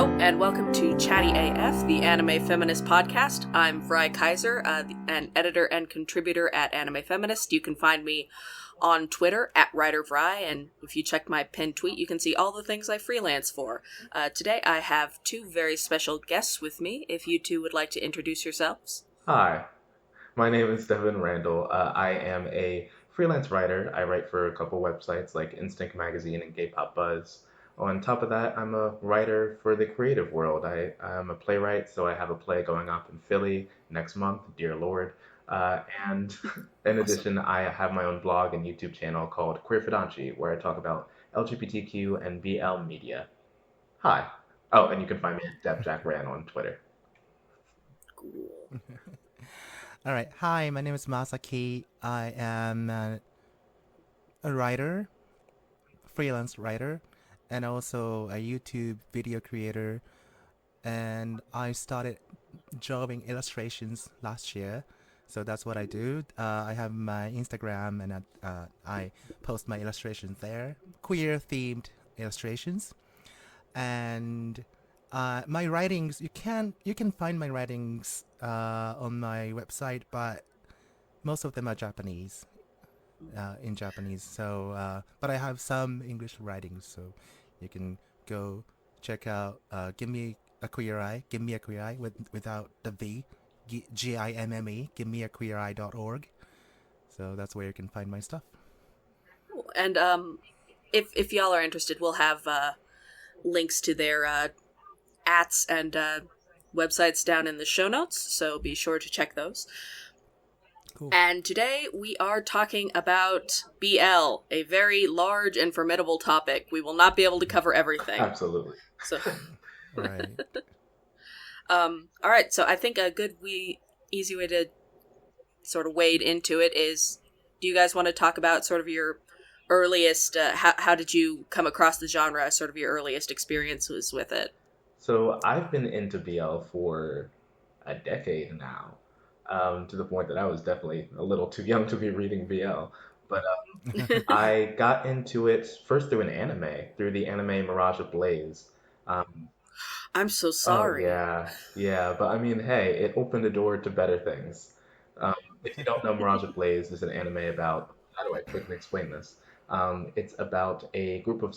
Hello, and welcome to Chatty AF, the Anime Feminist podcast. I'm Vrai Kaiser, an editor and contributor at Anime Feminist. You can find me on Twitter at WriterVry, and if you check my pinned tweet, you can see all the things I freelance for. Today I have two very special guests with me, if you two would like to introduce yourselves. Hi, my name is Devin Randall. I am a freelance writer. I write for a couple websites like Instinct Magazine and Gay Pop Buzz. On top of that, I'm a writer for the creative world. I'm a playwright, so I have a play going up in Philly next month, Dear Lord. And in addition, I have my own blog and YouTube channel called Queer Fidanchi, where I talk about LGBTQ and BL media. Hi. Oh, and you can find me at DevJackRan on Twitter. Cool. All right. Hi, my name is Masaki. I am a writer, freelance writer, and also a YouTube video creator. And I started drawing illustrations last year. So that's what I do. I have my Instagram and I post my illustrations there, queer themed illustrations. And my writings, you can find my writings on my website, but most of them are Japanese, in Japanese. So, but I have some English writings, so you can go check out. Give me a queer eye. Give me a queer eye without the V. GIMME. Give me a queereye.org. So that's where you can find my stuff. Cool. And if y'all are interested, we'll have links to their ats and websites down in the show notes, so be sure to check those. Cool. And today we are talking about BL, a very large and formidable topic. We will not be able to cover everything. Absolutely. So, Right. all right. So I think a good, easy way to sort of wade into it is, do you guys want to talk about sort of your earliest? How did you come across the genre? Sort of your earliest experiences with it. So I've been into BL for a decade now, to the point that I was definitely a little too young to be reading BL. But I got into it first through an anime, through the anime Mirage of Blaze. Um, I'm so oh sorry. yeah. But I mean, hey, it opened the door to better things. Um, if you don't know, Mirage of Blaze is an anime about. How do I quickly explain this? It's about a group of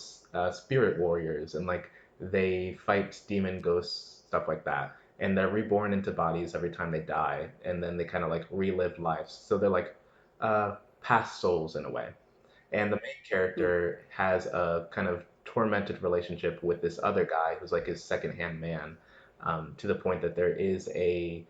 spirit warriors, and like they fight demon ghosts, stuff like that. And they're reborn into bodies every time they die, and then they kind of like relive lives. So they're like past souls in a way. And the main character has a kind of tormented relationship with this other guy who's like his second-hand man, to the point that there is a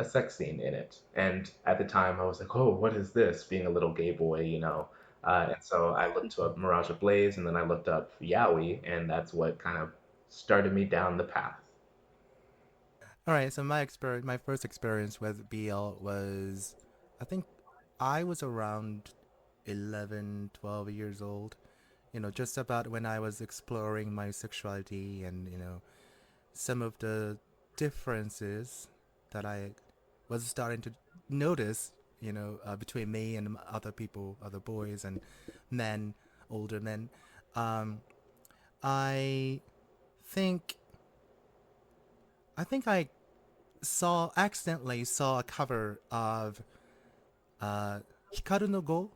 sex scene in it. And at the time, I was like, "Oh, what is this?" Being a little gay boy, you know. And so I looked up Mirage of Blaze, and then I looked up yaoi, and that's what kind of started me down the path. All right. So my first experience with BL was, I think, I was around 11, 12 years old. Just about when I was exploring my sexuality and some of the differences that I was starting to notice, between me and other people, other boys and men, older men. Um, I think I accidentally saw a cover of Hikaru no Go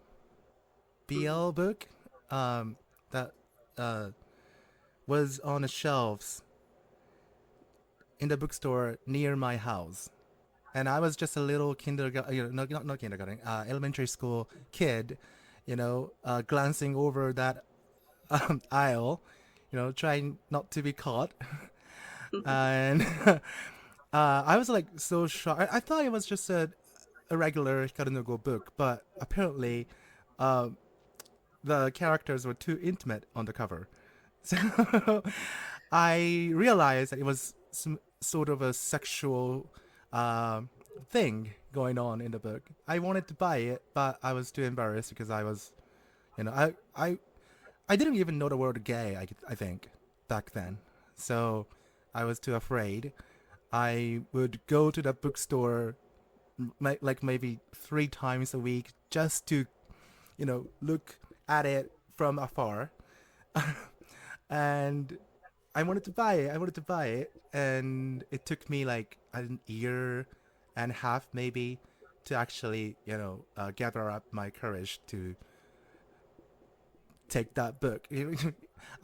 BL book, that uh, was on the shelves in the bookstore near my house. And I was just a little kindergarten, not kindergarten, elementary school kid, glancing over that aisle, trying not to be caught. And I was like so shocked. I thought it was just a regular Hikaru no Go book, but apparently uh, the characters were too intimate on the cover. So I realized that it was some sort of a sexual thing going on in the book. I wanted to buy it, but I was too embarrassed because I was, I didn't even know the word gay, I think, back then. So I was too afraid. I would go to the bookstore like maybe 3 times a week just to, look at it from afar. And I wanted to buy it. I wanted to buy it, and it took me like an year and a half, maybe, to actually, gather up my courage to take that book.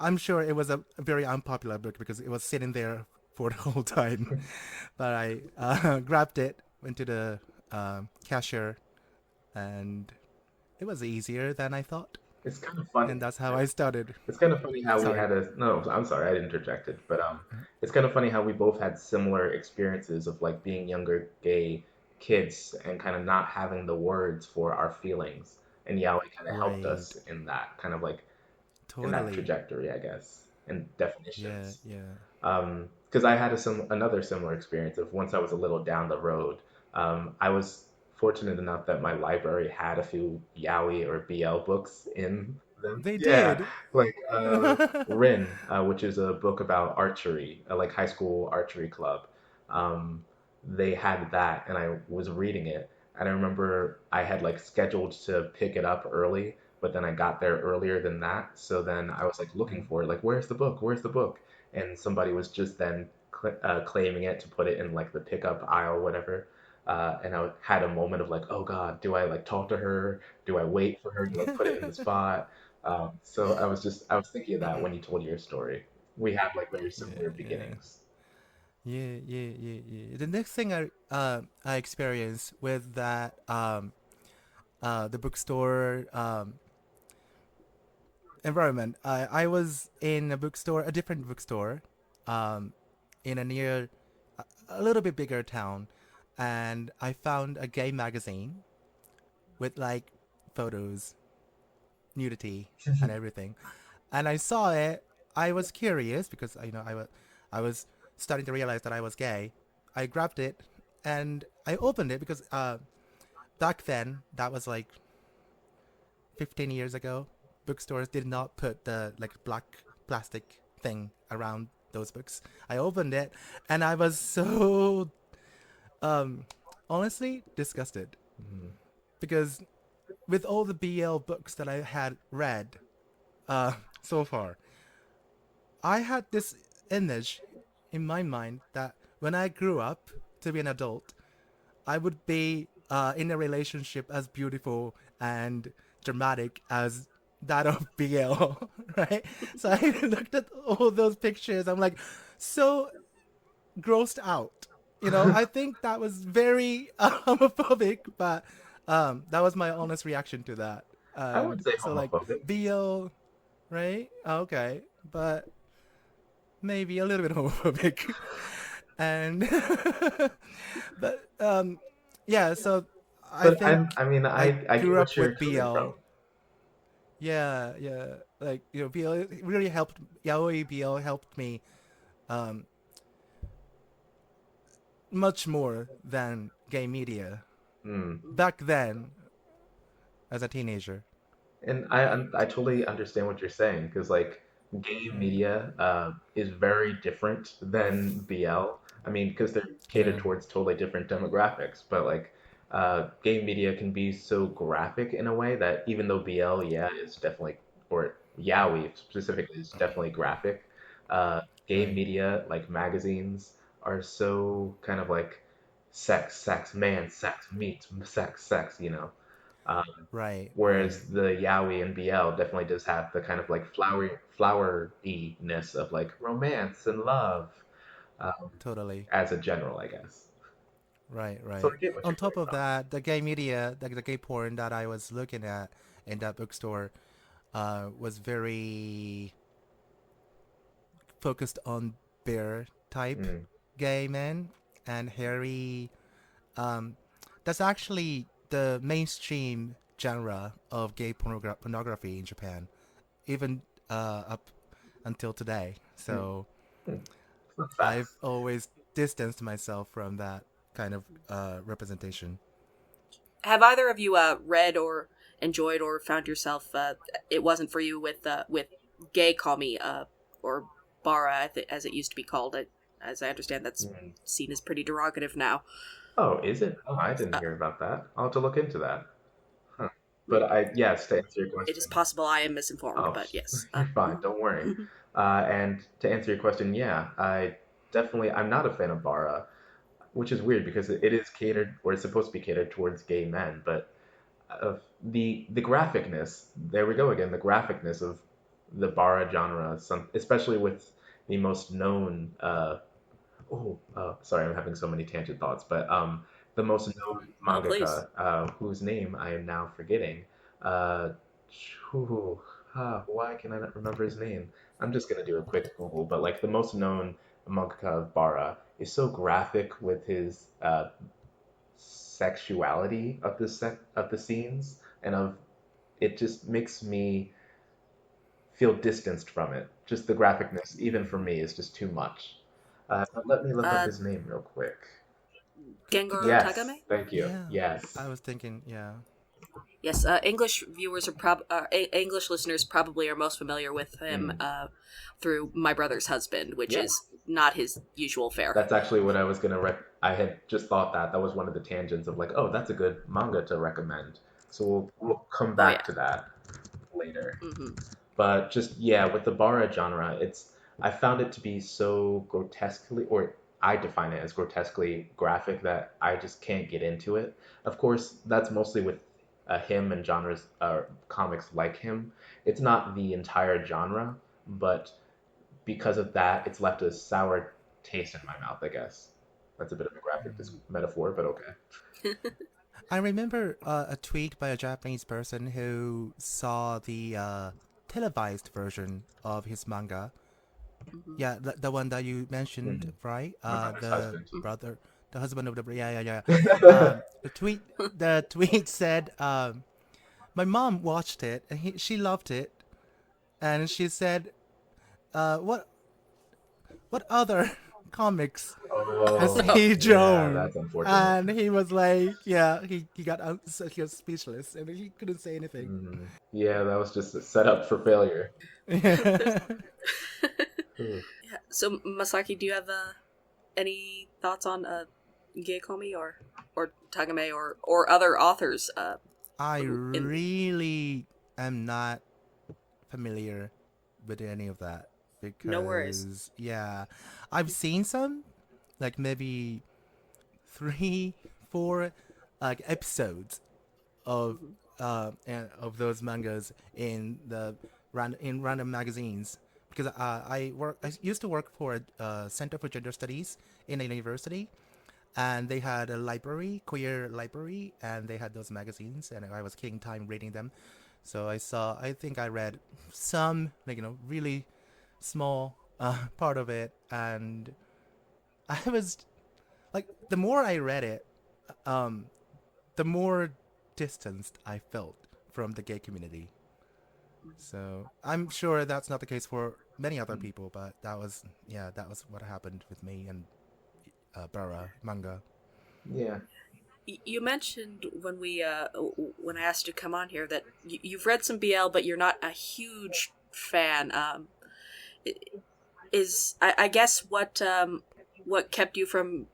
I'm sure it was a very unpopular book because it was sitting there for the whole time. But I grabbed it, went to the cashier, and it was easier than I thought. It's kind of funny. And that's how I started. It's kind of funny how we Sorry. had a no, I'm sorry, I interjected, but it's kind of funny how we both had similar experiences of like being younger gay kids and kind of not having the words for our feelings. And Yaoi kind of helped Right. us in that kind of like in that Totally. trajectory, I guess, and Yeah, definitions. yeah. Because I had another similar experience of once I was a little down the road. I was fortunate enough that my library had a few yaoi or BL books in them. They Yeah, did. like Rin, which is a book about archery, like high school archery club. Um, they had that, and I was reading it, and I remember I had like scheduled to pick it up early, but then I got there earlier than that. So then I was like looking for it, like, where's the book? Where's the book? And somebody was just then claiming it to put it in like the pickup aisle, whatever. And I had a moment of like, oh God, do I like talk to her? Do I wait for her to like put it in the spot? So I was thinking of that when you told your story. We had like very Yeah, similar yeah. beginnings. Yeah. The next thing I experienced with that the bookstore environment. I was in a bookstore, a different bookstore, um, in a near, a little bit bigger town, and I found a gay magazine with like photos, nudity, and everything. And I saw it. I was curious because I was starting to realize that I was gay. I grabbed it and I opened it because back then that was like 15 years ago. Bookstores did not put the like black plastic thing around those books. I opened it and I was so um honestly disgusted Mhm. because with all the BL books that I had read uh so far, I had this image in my mind that when I grew up to be an adult, I would be in a relationship as beautiful and dramatic as that of BL, right? So I looked at all those pictures. I'm like, so grossed out. I think that was very homophobic, but that was my honest reaction to that. I would And say so, like, homophobic. BL, right? Okay, but maybe a little bit homophobic. And but yeah, so I But think I mean, I I get grew what up you're with coming from. BL. Yeah, like BL really helped. Yaoi BL helped me um much more than gay media Mm. back then as a teenager. And I totally understand what you're saying because like gay media is very different than BL. I mean, because they're catered Yeah, towards totally different demographics, but like gay media can be so graphic in a way that even though BL, yeah, is definitely or yaoi specifically is definitely graphic, gay right, media like magazines are so kind of like sex, sex, man, sex, meat, sex, sex, you know. Um, right. Whereas the yaoi and BL definitely does have the kind of like flowery-ness of like romance and love Totally. as a general, I guess. So Right. I get what On you're top coming of from. that, the gay media, the gay porn that I was looking at in that bookstore, was very focused on bear type Mm, gay men and hairy. Um, that's actually the mainstream genre of gay pornography in Japan, even up until today. mm, So mm. Fun I've facts. always distanced myself from that kind of representation. Have either of you read or enjoyed or found yourself it wasn't for you with gay commie or bara as it used to be called? As I understand, that's Mm. seen as pretty derogative now. Oh, is it? Oh, I didn't Uh, hear about that. I'll have to look into that. Huh. But I, yes, to answer your it is question. possible I am misinformed, Oh, but yes. you're fine. Don't worry. And to answer your question, yeah, I'm not a fan of Bara, which is weird because it is catered, or it's supposed to be catered towards gay men, but the graphicness, there we go again, the graphicness of the Bara genre, especially with the most known sorry, I'm having so many tangent thoughts, but the most known Oh, please. mangaka, whose name I am now forgetting, uh, whew, why can I not remember his name? I'm just gonna do a quick Google, but like the most known mangaka of Bara is so graphic with his sexuality of the scenes and of it just makes me feel distanced from it. Just the graphicness, even for me, is just too much. But let me look up Uh, his name real quick. Gengoro Yes, Tagame? thank you. Yeah, Yes. I was thinking, yeah. Yes, English viewers are English listeners probably are most familiar with him Mm. through My Brother's Husband, which Yeah. is not his usual fare. That's actually what I was gonna I had just thought that was one of the tangents of like, oh, that's a good manga to recommend. So we'll come Oh back yeah. to that later. Hmm. But just yeah, with the Bara genre, I found it to be so grotesquely, or I define it as grotesquely graphic that I just can't get into it. Of course, that's mostly with him and genres, comics like him. It's not the entire genre, but because of that, it's left a sour taste in my mouth, I guess. That's a bit of a graphic metaphor, but okay. I remember a tweet by a Japanese person who saw the televised version of his manga. Hmm. Yeah, the one that you mentioned, Hmm. right? My brother's The husband. brother, the husband of the yeah, yeah, yeah. Oh, The tweet said, my mom watched it and she loved it, and she said, what other comics has he yeah, drawn? that's unfortunate. And he was like, yeah, he got he was speechless and he couldn't say anything. Yeah, that was just a setup for failure. Yeah. So Masaki, do you have any thoughts on Geikomi or Tagame or other authors? I In really am not familiar with any of that No worries. because yeah, I've seen some, like maybe three, four, like episodes of Hmm. of those mangas in the in random magazines because I used to work for a Center for Gender Studies in a university, and they had a library, queer library, and they had those magazines, and I was killing time reading them. So I think I read some, like, really small part of it, and I was like, the more I read it, um, the more distanced I felt from the gay community. So I'm sure that's not the case for many other people, but that was what happened with me and Bara manga. Yeah. You mentioned when I asked you to come on here that you've read some BL, but you're not a huge fan. I guess what kept you from?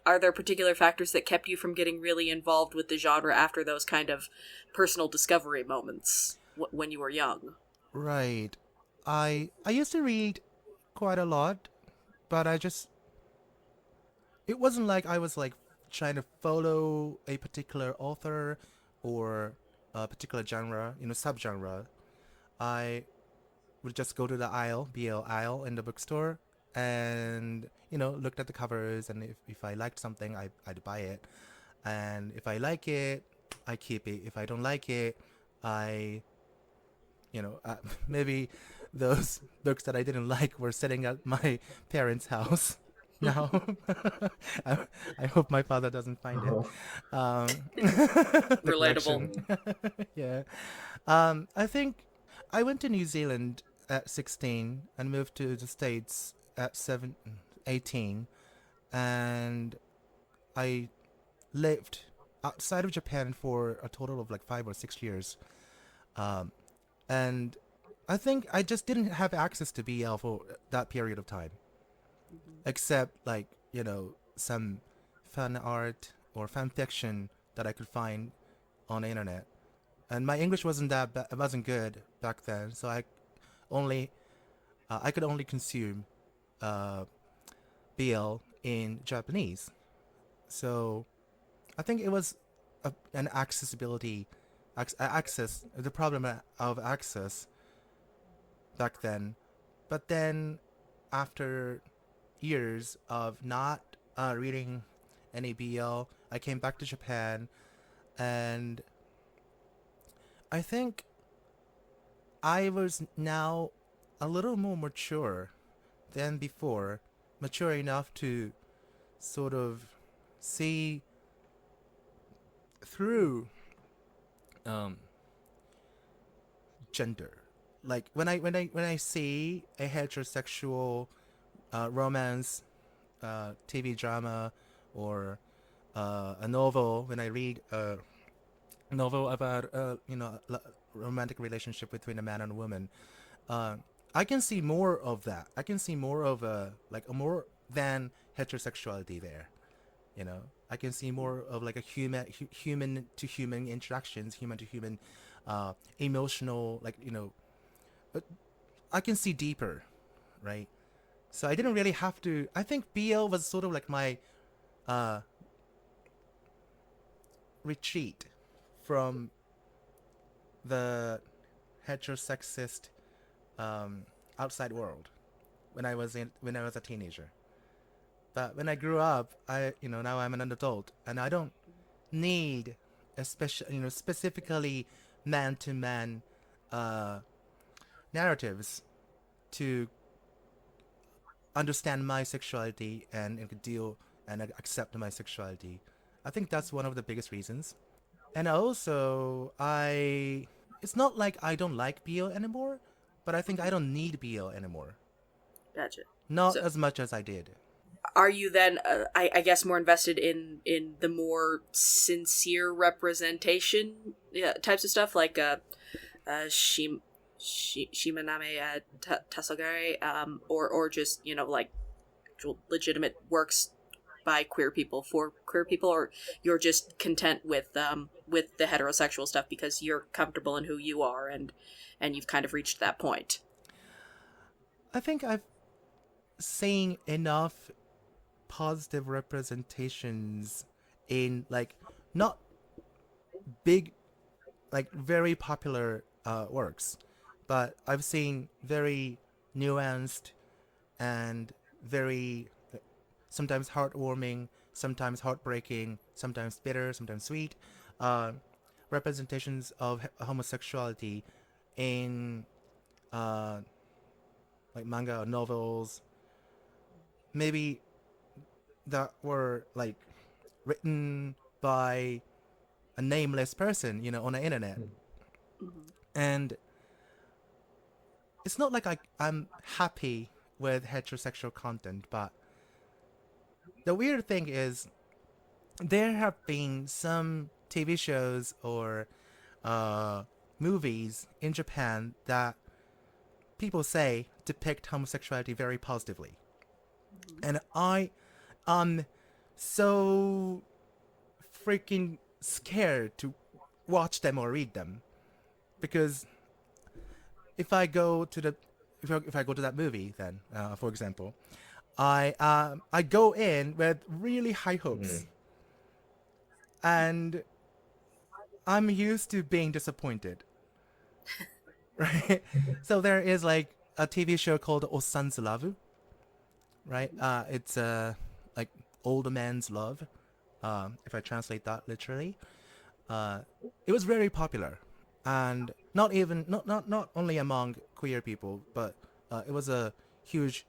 Are there particular factors that kept you from getting really involved with the genre after those kind of personal discovery moments when you were young? Right. I used to read quite a lot, but it wasn't like I was like trying to follow a particular author or a particular genre, subgenre. I would just go to the aisle, BL aisle in the bookstore, and looked at the covers, and if I liked something, I'd buy it, and if I like it, I keep it. If I don't like it, I maybe those books that I didn't like were sitting at my parents' house. Now, I, I hope my father doesn't find it. Oh. The Relatable. collection. Yeah. I think I went to New Zealand at 16 and moved to the States at 18, and I lived outside of Japan for a total of like 5 or 6 years. Um, and I think I just didn't have access to BL for that period of time, Hmm. except like some fan art or fan fiction that I could find on the internet. And my English wasn't good back then, so I only I could only consume uh, BL in Japanese. So I think it was an accessibility, access, the problem of access back then. But then, after years of not reading any BL, I came back to Japan, and I think I was now a little more mature than before, mature enough to sort of see through um, gender. Like when I see a heterosexual romance TV drama or a novel, when I read a novel about a romantic relationship between a man and a woman, uh, I can see more of that. I can see more of a more than heterosexuality there. You know, I can see more of like a human to human interactions, human to human emotional, like, but I can see deeper, right? So I didn't really have to. I think BL was sort of like my uh, retreat from the heterosexist um, outside world when I was a teenager. But when I grew up, now I'm an adult, and I don't need a special, specifically man to man narratives to understand my sexuality and deal and accept my sexuality. I think that's one of the biggest reasons. And also, it's not like I don't like BL anymore, but I think I don't need BL anymore. Gotcha. Not So, as much as I did. are you then, I guess, more invested in the more sincere representation, yeah, types of stuff like Shimaname Tasogare, or just, like legitimate works by queer people for queer people, or you're just content with the heterosexual stuff because you're comfortable in who you are, and you've kind of reached that point? I think I've seen enough positive representations in, like, not big, like very popular works, but I've seen very nuanced and very sometimes heartwarming, sometimes heartbreaking, sometimes bitter, sometimes sweet uh, representations of homosexuality in uh, like manga or novels, maybe that were like written by a nameless person, on the internet. Mm. Mm-hmm. And it's not like I'm happy with heterosexual content, but the weird thing is there have been some TV shows or uh, movies in Japan that people say depict homosexuality very positively. And I am so freaking scared to watch them or read them, because if I go to the if I go to that movie, then for example, I go in with really high hopes, Mm. and I'm used to being disappointed, right? So there is like a TV show called Osan's Love, right? It's like old man's love, if I translate that literally. Uh, it was very popular, and not only among queer people, but it was a huge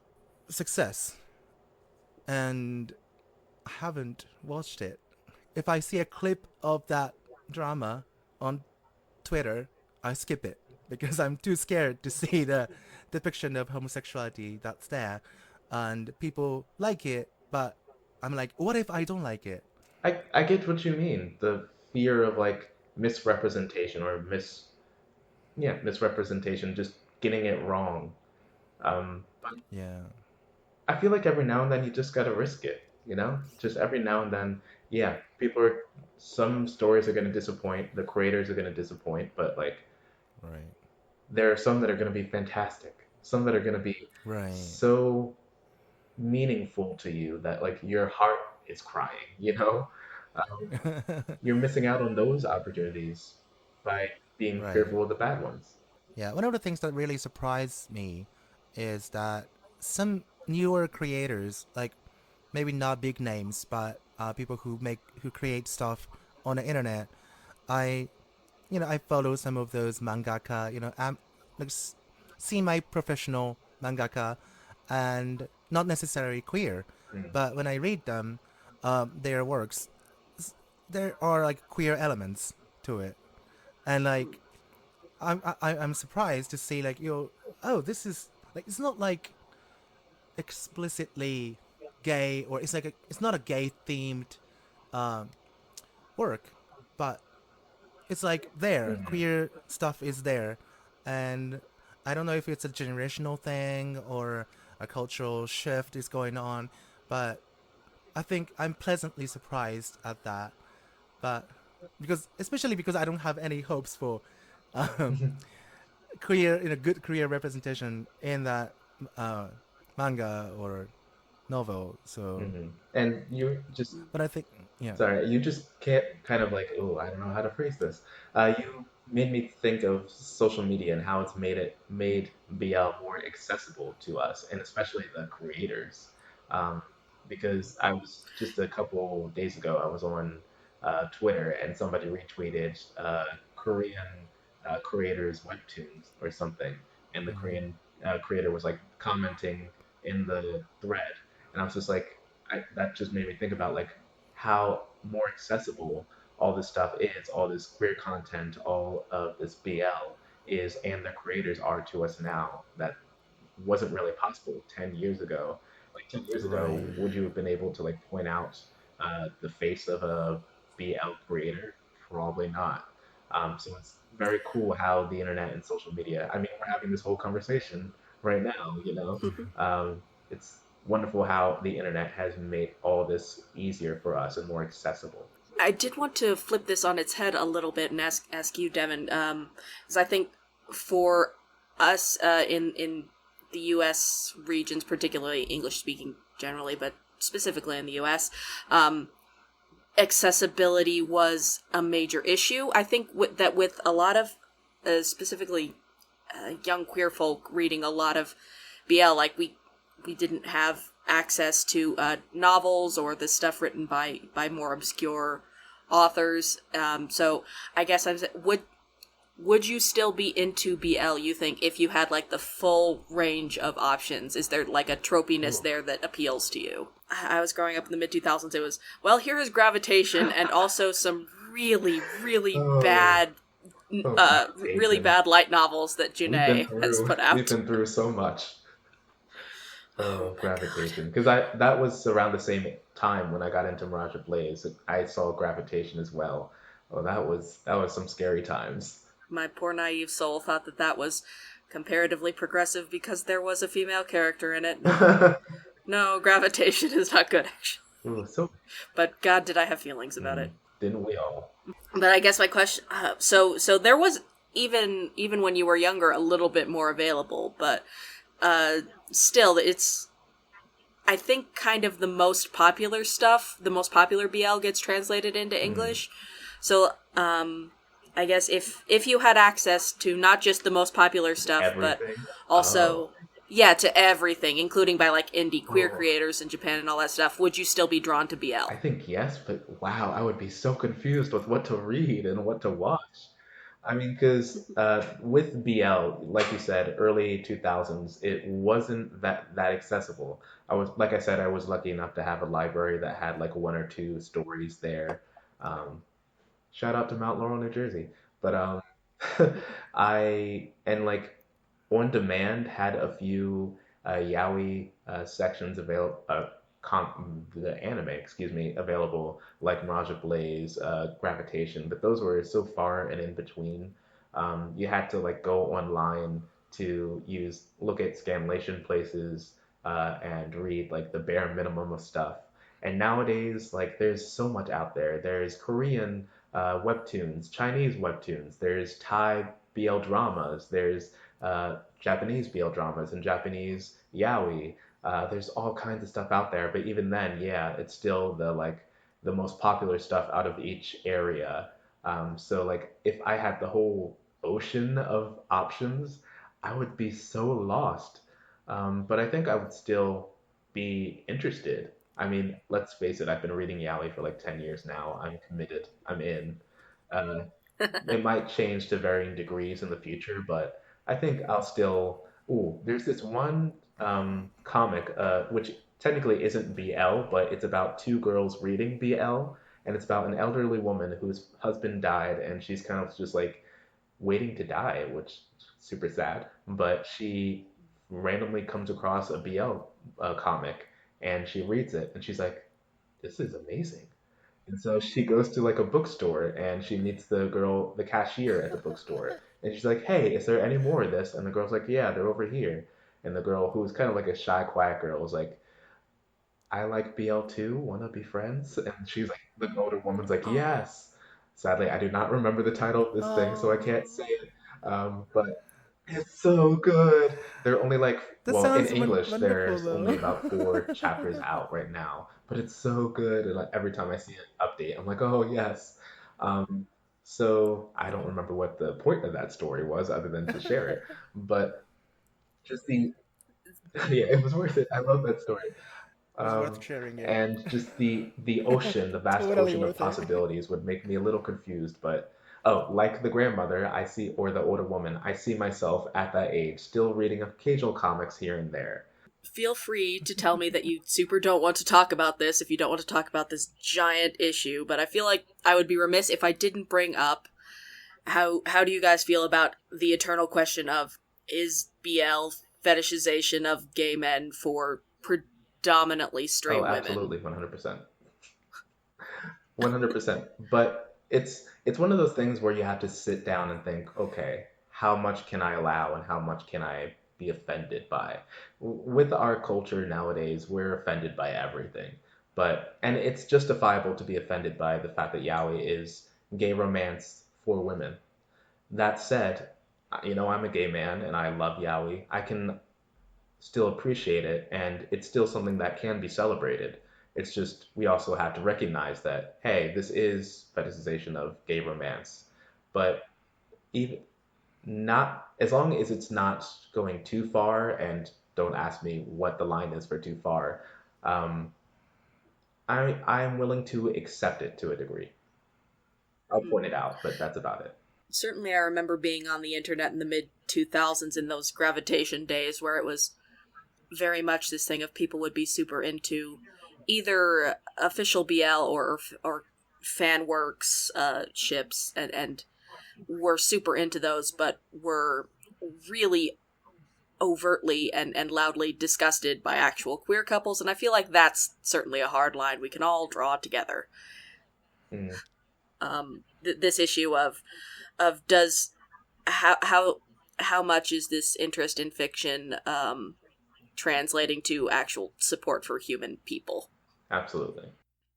success. And I haven't watched it. If I see a clip of that drama on Twitter, I skip it because I'm too scared to see the depiction of homosexuality that's there, and people like it, but I'm like, what if I don't like it? I get what you mean. The fear of like misrepresentation or misrepresentation, just getting it wrong. But Yeah, I feel like every now and then you just gotta risk it, you know? Just every now and then, yeah, some stories are gonna disappoint, the creators are gonna disappoint, but like right. there are some that are gonna be fantastic. some that are going to be Right. so meaningful to you that like your heart is crying, you know? Um, you're missing out on those opportunities by being Right. fearful of the bad ones. Yeah, one of the things that really surprised me is that some newer creators, like maybe not big names, but people who create stuff on the internet, I I follow some of those mangaka, I'm like semi-professional mangaka, and not necessarily queer, Mm. but when I read them, their works, there are like queer elements to it, and like I'm surprised to see like oh, this is like, it's not like explicitly gay, or it's not a gay themed um, work, but it's like there Mhm. queer stuff is there, and I don't know if it's a generational thing or a cultural shift is going on, but I think I'm pleasantly surprised at that. But because especially because I don't have any hopes for um, queer in a good queer representation in that uh, manga or novel. So, And you just but I think yeah. Sorry, you just can't kind of like, oh, I don't know how to phrase this. You made me think of social media and how it's made BL more accessible to us, and especially the creators. Um, because I was just a couple days ago, I was on Twitter and somebody retweeted Korean creators' webtoons or something, and the Mm-hmm. Korean creator was like commenting in the thread, and I was just like, that just made me think about like how more accessible all this stuff is, all this queer content, all of this BL is, and the creators are to us now. That wasn't really possible 10 years ago. Like 10 years ago, Right. would you have been able to like point out the face of a BL creator? Probably not. So it's very cool how the internet and social media, I mean, we're having this whole conversation right now, you know? It's wonderful how the internet has made all this easier for us and more accessible. I did want to flip this on its head a little bit and ask you, Devin, because I think for us in the U.S. regions, particularly English speaking generally, but specifically in the U.S., um, accessibility was a major issue. I think that with a lot of specifically young queer folk reading a lot of BL, like we didn't have access to novels or the stuff written by more obscure authors. So I guess would you still be into BL, you think, if you had like the full range of options? Is there like a tropiness Ooh. there that appeals to you? I was growing up in the mid 2000s. It was, well, here is Gravitation and also some really, really Oh, bad, oh, really gravitation. bad light novels that Junae has put We've out. been through so much. Oh Oh, my gravitation. Because I that was around the same time when I got into Mirage of Blaze. I saw gravitation as well. Oh, that was some scary times. my poor naive soul thought that that was comparatively progressive because there was a female character in it. No, no, Gravitation is not good, actually. Ooh, so But God, did I have feelings about mm, it. didn't we all? But I guess my question, so there was even when you were younger a little bit more available, but uh, still, it's I think kind of the most popular stuff, the most popular BL gets translated into Mm, English. So I guess if you had access to not just the most popular stuff, but everything. Oh, also yeah, to everything, including by like indie queer oh. creators in Japan and all that stuff, would you still be drawn to I BL? think yes, but wow, I would be so confused with what to read and what to watch. I mean, because with BL, like you said, early 2000s, it wasn't that accessible. Like I said, I was lucky enough to have a library that had like one or two stories there. Um, Shout out to Mount Laurel, New Jersey. But I and like on demand had a few yaoi sections available. The anime, excuse me, available like Mirage Blaze, Gravitation, but those were so far and in between. You had to like go online to look at scanlation places and read like the bare minimum of stuff. And nowadays, like there's so much out there. There's Korean webtoons, Chinese webtoons. There's Thai BL dramas. There's Japanese BL dramas and Japanese yaoi. There's all kinds of stuff out there, but even then, yeah, it's still the most popular stuff out of each area. So like if I had the whole ocean of options, I would be so lost. But I think I would still be interested. I mean, let's face it, I've been reading yaoi for like 10 years now. I'm committed. I'm in. Uh, it might change to varying degrees in the future, but I think I'll still. Ooh, there's this one comic, which technically isn't BL, but it's about two girls reading BL, and it's about an elderly woman whose husband died, and she's kind of just like waiting to die, which is super sad. But she randomly comes across a BL comic, and she reads it, and she's like, "This is amazing." And so she goes to like a bookstore and she meets the girl, the cashier at the bookstore. And she's like, "Hey, is there any more of this?" And the girl's like, "Yeah, they're over here." And the girl, who's kind of like a shy, quiet girl, was like, "I like BL too. Wanna be friends?" And she's like, the older woman's like, Oh. "Yes." Sadly, I do not remember the title of this thing, so I Oh, can't say it. But it's so good. They're only like, that well, in sounds English, wonderful there's only though. about four chapters out right now, but it's so good. And like, every time I see an update, I'm like, oh, yes. Um, so I don't remember what the point of that story was other than to share it. But just the, yeah, it was worth it. I love that story. It was worth Um, sharing, yeah. and just the ocean, the vast Totally ocean of worth it. possibilities would make me a little confused. But oh, like the grandmother, I see, or the older woman, I see myself at that age still reading occasional comics here and there. Feel free to tell me that you super don't want to talk about this if you don't want to talk about this giant issue, but I feel like I would be remiss if I didn't bring up how do you guys feel about the eternal question of, is BL fetishization of gay men for predominantly Oh, straight women? absolutely, 100%. 100%. But it's one of those things where you have to sit down and think, okay, how much can I allow and how much can I be offended by? With our culture nowadays, we're offended by everything. But and it's justifiable to be offended by the fact that yaoi is gay romance for women. That said, I'm a gay man and I love yaoi. I can still appreciate it, and it's still something that can be celebrated. It's just we also have to recognize that hey, this is fetishization of gay romance, but even not as long as it's not going too far, and don't ask me what the line is for too far. Um, I'm willing to accept it to a degree. I'll point it Hmm. out, but that's about it. Certainly, I remember being on the internet in the mid 2000s in those gravitation days where it was very much this thing of people would be super into either official BL or fan works ships and were super into those, but were really overtly and loudly disgusted by actual queer couples, and I feel like that's certainly a hard line we can all draw together. Mm, This issue of does how much is this interest in fiction translating to actual support for human people? absolutely.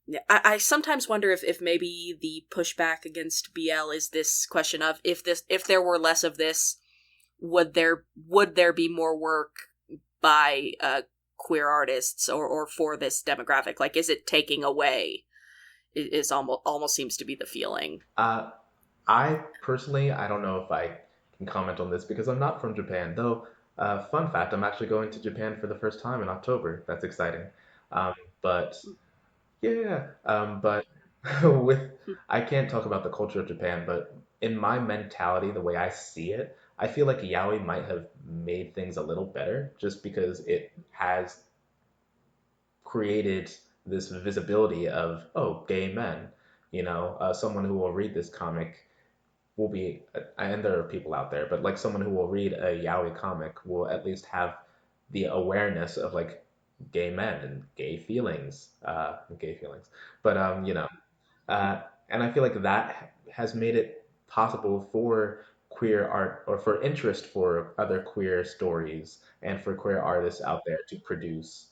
Yeah, I sometimes wonder if maybe the pushback against BL is this question of, if there were less of this, would there be more work by queer artists or for this demographic? Like, is it taking away? Is almost seems to be the feeling. Uh, I personally, I don't know if I can comment on this because I'm not from Japan. Though, fun fact, I'm actually going to Japan for the first time in October. That's exciting. Um, but yeah, but with I can't talk about the culture of Japan, but in my mentality, the way I see it, I feel like yaoi might have made things a little better just because it has created this visibility of, oh, gay men. Someone who will read this comic will be, and there are people out there, but like someone who will read a yaoi comic will at least have the awareness of like gay men and gay feelings. But uh, and I feel like that has made it possible for queer art or for interest for other queer stories and for queer artists out there to produce.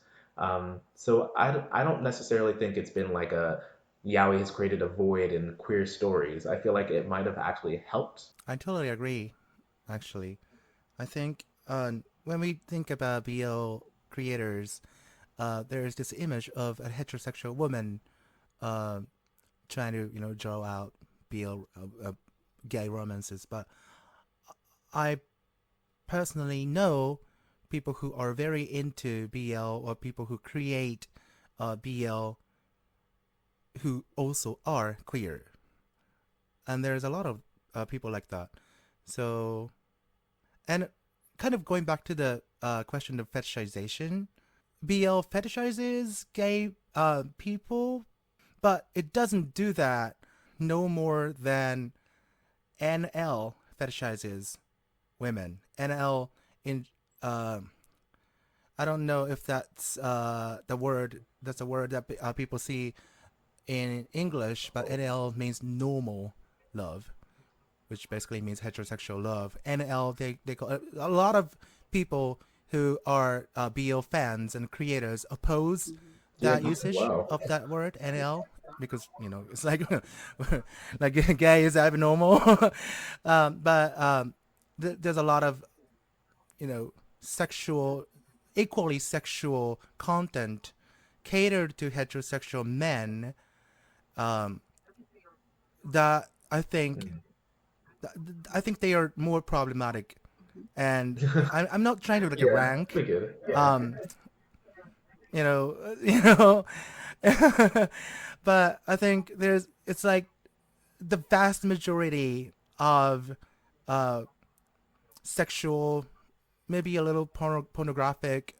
So I don't necessarily think it's been like a yaoi has created a void in queer stories. I feel like it might have actually helped. I totally agree, actually. I think when we think about BL creators, there's this image of a heterosexual woman uh, trying to draw out BL gay romances, but I personally know people who are very into BL or people who create BL who also are queer, and there's a lot of people like that. So, and kind of going back to the question of fetishization, BL fetishizes gay people, but it doesn't do that no more than NL fetishizes women. NL in uh, I don't know if that's the word. That's a word that people see in English, but NL means normal love, which basically means heterosexual love. NL, they call a lot of people who are BL fans and creators oppose Yeah. that usage Wow. of that word NL because it's like like gay is abnormal, but there's a lot of sexual, equally sexual content catered to heterosexual men um, that Mm. I think they are more problematic, and I'm not trying to like Yeah, rank, we get it. Yeah. um, you know, you know, but I think it's like the vast majority of uh, sexual, maybe a little pornographic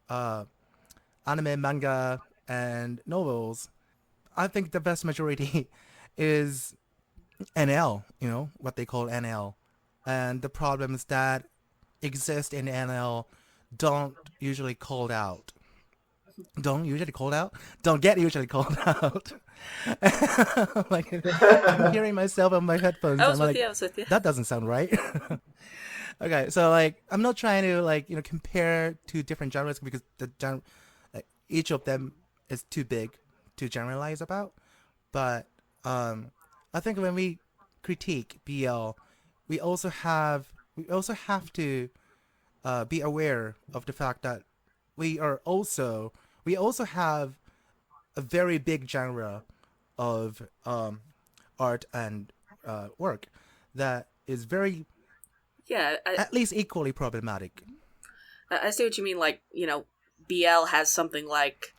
anime, manga, and novels. I think the vast majority is NL, what they call NL. And the problems that exist in NL don't usually called out. Don't usually called out? Don't get usually called out. Like, I'm hearing myself on my headphones. I I'm was with like, you. I was with you. that doesn't sound right. Okay, so like, I'm not trying to like, compare two different genres because like, each of them is too big to generalize about. But um, I think when we critique BL, we also have to be aware of the fact that we also have a very big genre of art and work that is very Yeah, at least equally problematic. I see what you mean. Like, BL has something like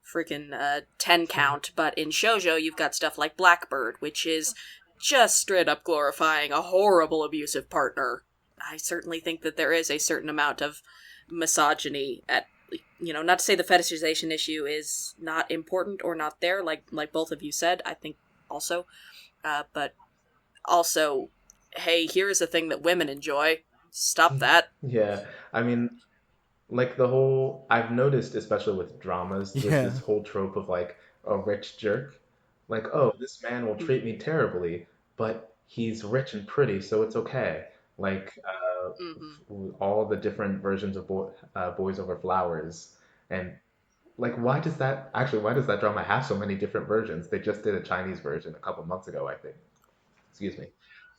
freaking 10 count, but in shoujo you've got stuff like Blackbird, which is just straight up glorifying a horrible abusive partner. I certainly think that there is a certain amount of misogyny at, not to say the fetishization issue is not important or not there, like both of you said. I think also, but also, hey, here's a thing that women enjoy. Stop that. Yeah. I mean, like the whole, I've noticed, especially with dramas, there's this Yeah. whole trope of like a rich jerk. Like, oh, this man will treat me terribly, but he's rich and pretty, so it's okay. Like, Mm-hmm. all the different versions of Boys Over Flowers. And like, why does that drama have so many different versions? They just did a Chinese version a couple months ago, I think. Excuse me.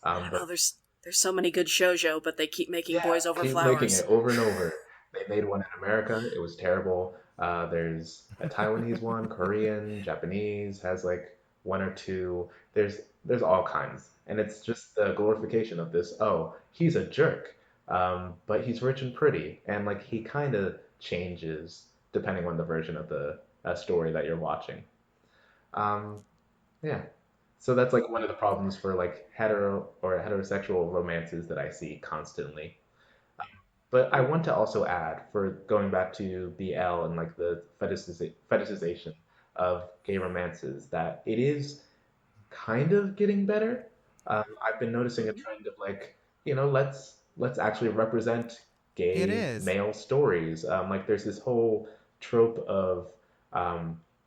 I don't know. But There's so many good shoujo, but they keep making yeah, boys over keep making it flowers. over and over. They made one in America. It was terrible. There's a Taiwanese one, Korean, Japanese has like one or two. There's all kinds, and it's just the glorification of this. Oh, he's a jerk, but he's rich and pretty, and like he kind of changes depending on the version of the story that you're watching. Um, yeah. So that's like one of the problems for like hetero or heterosexual romances that I see constantly. But I want to also add, for going back to BL and like the fetishization of gay romances, that it is kind of getting better. I've been noticing a trend of like, let's actually represent It gay is. male stories. Like there's this whole trope of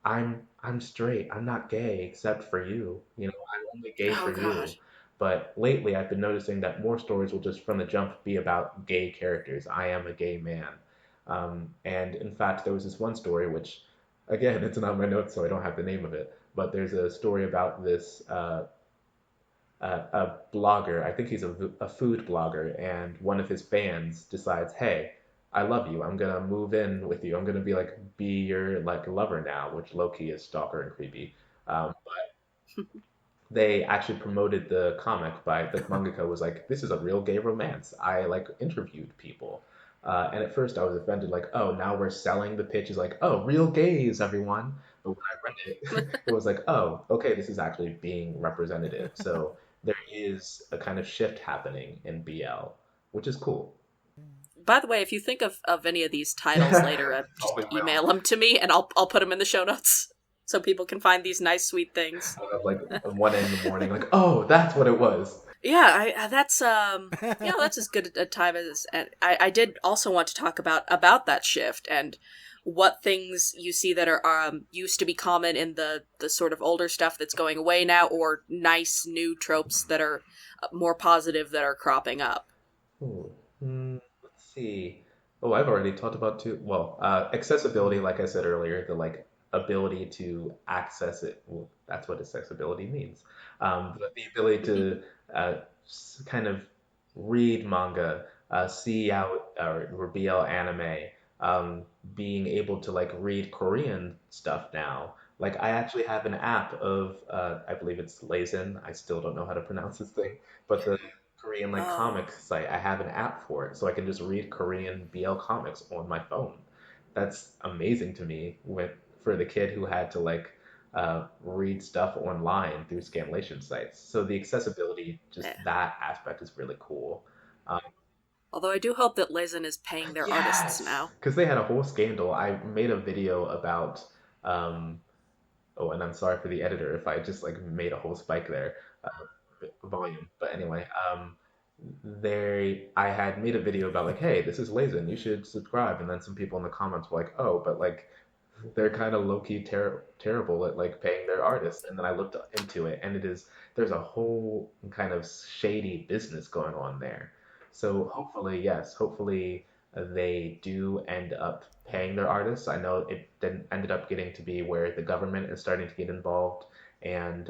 I'm straight, I'm not gay except for you. I'm only gay Oh for god. you. But lately, I've been noticing that more stories will just from the jump be about gay characters. I am a gay man. And in fact, there was this one story which, again, it's not in my notes, so I don't have the name of it. But there's a story about this a blogger. I think he's a food blogger, and one of his fans decides, hey, I love you. I'm gonna move in with you. I'm gonna be like be your like lover now, which low key is stalker and creepy. But they actually promoted the comic by the mangaka was like, this is a real gay romance. I like interviewed people. And at first I was offended, like, oh, now we're selling the pitch is like, oh, real gays, everyone. But when I read it, it was like, oh, okay, this is actually being representative. So there is a kind of shift happening in BL, which is cool. By the way, if you think of any of these titles later, just Probably will. email them to me, and I'll put them in the show notes so people can find these nice, sweet things. I'll have like 1 a.m. in the morning, like, oh, that's what it was. Yeah, that's that's as good a time as. And I did also want to talk about that shift and what things you see that are used to be common in the sort of older stuff that's going away now, or nice new tropes that are more positive that are cropping up. Ooh. Let's see. Oh, I've already talked about two. Well, accessibility, like I said earlier, the like ability to access it. Well, that's what accessibility means. The ability to uh, kind of read manga, see out or BL anime, um, being able to like read Korean stuff now. Like I actually have an app of I believe it's Lazen. I still don't know how to pronounce this thing, but the Korean like Oh, comic site. I have an app for it, so I can just read Korean BL comics on my phone. That's amazing to me with for the kid who had to like read stuff online through scanlation sites. So the accessibility, just yeah. that aspect is really cool. Um, Although I do hope that Lazen is paying their artists yes, now. because they had a whole scandal. I made a video about um, oh, and I'm sorry for the editor if I just like made a whole spike there, volume. But anyway, I had made a video about like, hey, this is Lazen, you should subscribe. And then some people in the comments were like, oh, but like they're kind of low key terrible at like paying their artists. And then I looked into it, and there's a whole kind of shady business going on there. So hopefully, yes, hopefully they do end up paying their artists. I know it then ended up getting to be where the government is starting to get involved, and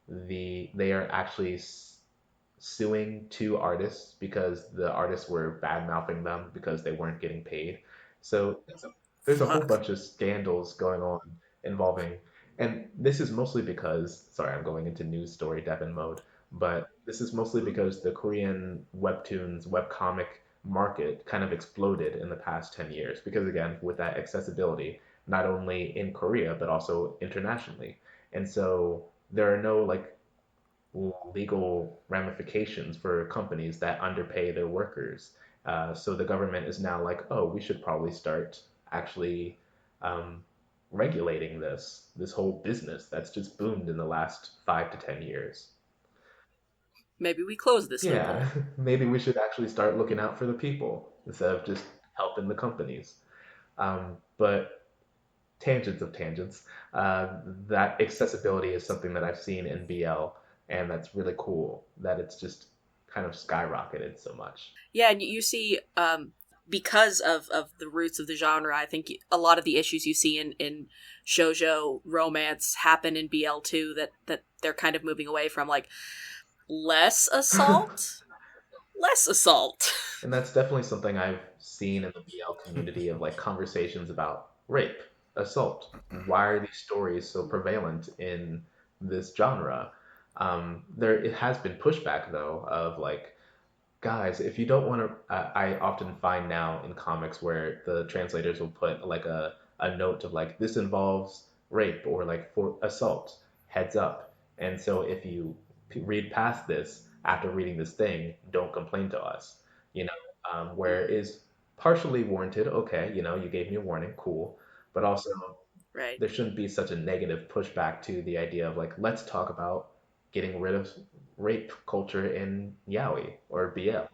they are actually suing two artists because the artists were bad mouthing them because they weren't getting paid. So there's a whole Fuck. bunch of scandals going on involving, and this is mostly because, sorry, I'm going into news story Devin mode, but this is mostly because the Korean webtoons, webcomic market kind of exploded in the past 10 years. Because again, with that accessibility, not only in Korea, but also internationally. And so there are no like legal ramifications for companies that underpay their workers. So the government is now like, oh, we should probably start actually um, regulating this whole business that's just boomed in the last 5 to 10 years. Maybe we close this Yeah, loophole. maybe we should actually start looking out for the people instead of just helping the companies. But tangents of tangents. That accessibility is something that I've seen in BL, and that's really cool that it's just kind of skyrocketed so much. Yeah, and you see, because of the roots of the genre, I think a lot of the issues you see in shoujo romance happen in BL too. That they're kind of moving away from, like, less assault, less assault. And that's definitely something I've seen in the BL community of like conversations about rape, assault. Why are these stories so prevalent in this genre? There it has been pushback though of like guys, if you don't want to, I often find now in comics where the translators will put like a note of like, this involves rape or like for assault, heads up. And so if you read past this after reading this thing, don't complain to us, you know, where it Hmm. is partially warranted. Okay, you gave me a warning, cool. But also, Right, there shouldn't be such a negative pushback to the idea of like, let's talk about getting rid of rape culture in yaoi or BL.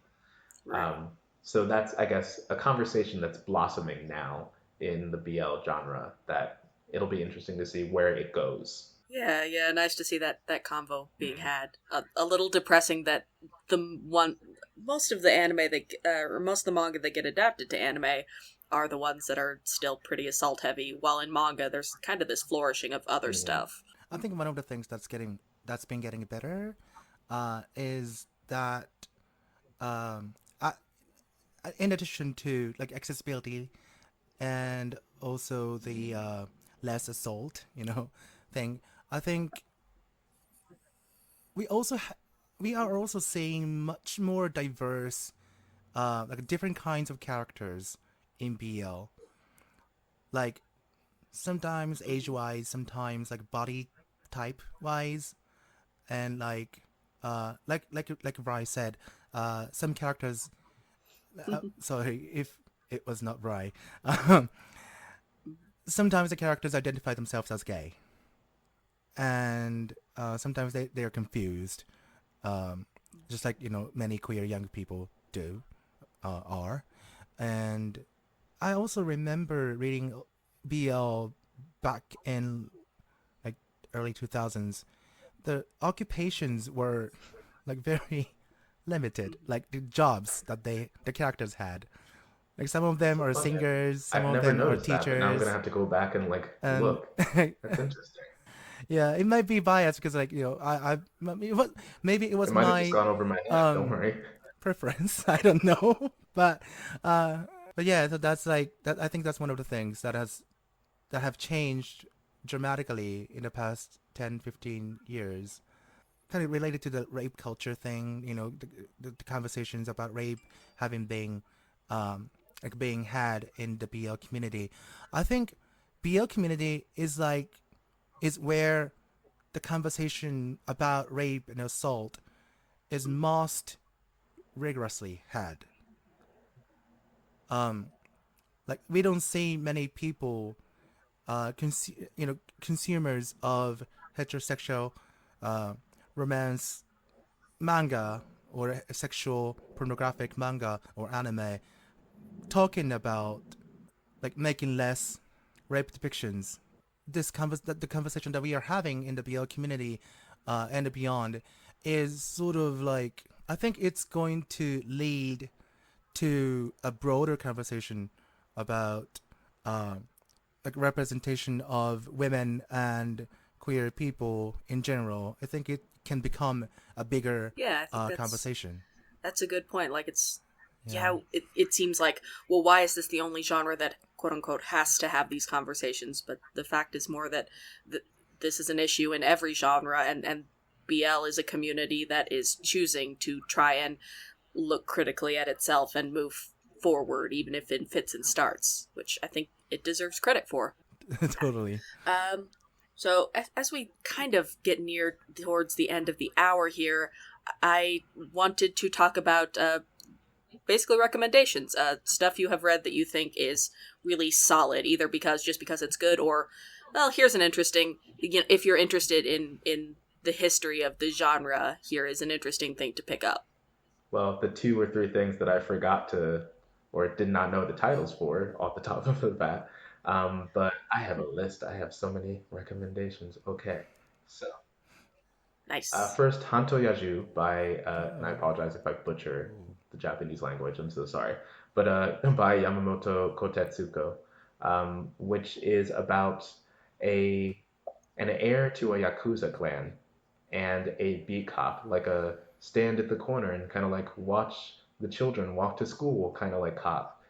right. Um, so that's, I guess, a conversation that's blossoming now in the BL genre that it'll be interesting to see where it goes. Yeah, yeah. Nice to see that convo being had. A little depressing that most of the anime or most of the manga that get adapted to anime are the ones that are still pretty assault heavy, while in manga there's kind of this flourishing of other Mhm. stuff. I think one of the things that's been getting better is that um, I in addition to like accessibility and also the less assault, thing. I think we also we are also seeing much more diverse, like different kinds of characters in BL. Like sometimes age wise, sometimes like body type wise, and like Rye said, some characters. Sorry if it was not Rye. Sometimes the characters identify themselves as gay, and sometimes they are confused, just like many queer young people do are. And I also remember reading BL back in like early 2000s. The occupations were like very limited, like the jobs that the characters had. Like some of That's them so are funny. singers, some I've of never them are noticed that, but now I'm gonna teachers, have to go back and like and look. That's interesting. yeah, it might be biased because like maybe it It was might have just my gone over my head. Don't um worry. preference. I don't know, uh, but yeah, so that's like that. I think that's one of the things that have changed dramatically in the past 10, 15 years. Kind of related to the rape culture thing, the conversations about rape having been like being had in the BL community. I think BL community is where the conversation about rape and assault is most rigorously had. Um, like we don't see many people, consumers of heterosexual uh, romance manga or sexual pornographic manga or anime talking about like making less rape depictions. The conversation that we are having in the BL community and beyond is sort of like I think it's going to lead to a broader conversation about uh, like representation of women and queer people in general. I think it can become a bigger Yeah, I think conversation. that's a good point. Like it's Yeah. yeah, it seems like, well, why is this the only genre that quote unquote has to have these conversations? But the fact is more that this is an issue in every genre, and BL is a community that is choosing to try and look critically at itself and move forward, even if in fits and starts, which I think it deserves credit for. Totally. Um, so as we kind of get near towards the end of the hour here, I wanted to talk about basically recommendations, stuff you have read that you think is really solid, either because it's good, or well, here's an interesting. If you're interested in the history of the genre, here is an interesting thing to pick up. Well, the two or three things that I forgot to or did not know the titles for off the top of the bat. But I have a list. I have so many recommendations. Okay. So, Nice. first, Hanto Yaju by, and I Oh. apologize if I butcher Ooh. the Japanese language, I'm so sorry, but by Yamamoto Kotetsuko, which is about a an heir to a Yakuza clan and a beat cop, like a stand at the corner and kind of like watch the children walk to school, kind of like cop,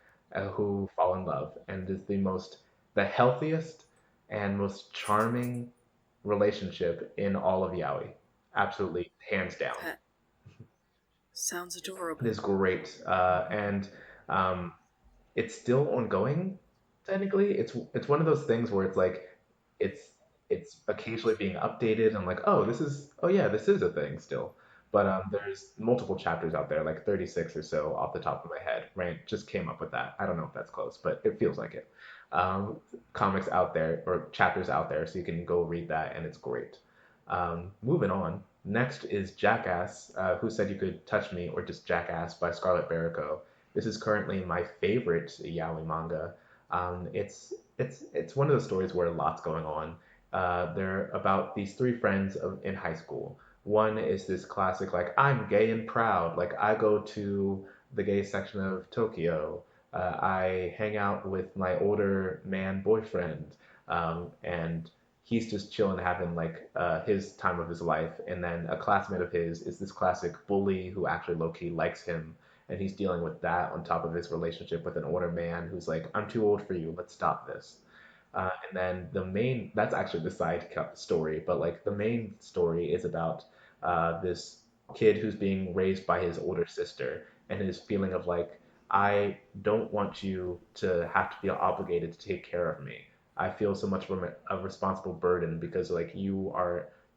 who fall in love, and is the healthiest and most charming relationship in all of yaoi. Absolutely, hands down. That sounds It adorable. is great, and um, it's still ongoing. Technically, it's one of those things where it's like it's it's occasionally being updated. I'm like, oh yeah, this is a thing still. But there's multiple chapters out there, like 36 or so off the top of my head. Right, just came up with that. I don't know if that's close, but it feels like it. Comics out there or chapters out there, so you can go read that, and it's great. Moving on. Next is Jackass, Who Said You Could Touch Me, or just Jackass by Scarlett Barrico. This is currently my favorite yaoi manga. It's one of those stories where a lot's going on. They're about these three friends in high school. One is this classic, like, I'm gay and proud. Like, I go to the gay section of Tokyo. I hang out with my older man boyfriend. And he's just chilling, having like his time of his life. And then a classmate of his is this classic bully who actually low key likes him and he's dealing with that on top of his relationship with an older man who's like, I'm too old for you, let's stop this. And then that's actually the story, but like the main story is about this kid who's being raised by his older sister and his feeling of like, I don't want you to have to feel obligated to take care of me. I feel so much of a responsible burden because like you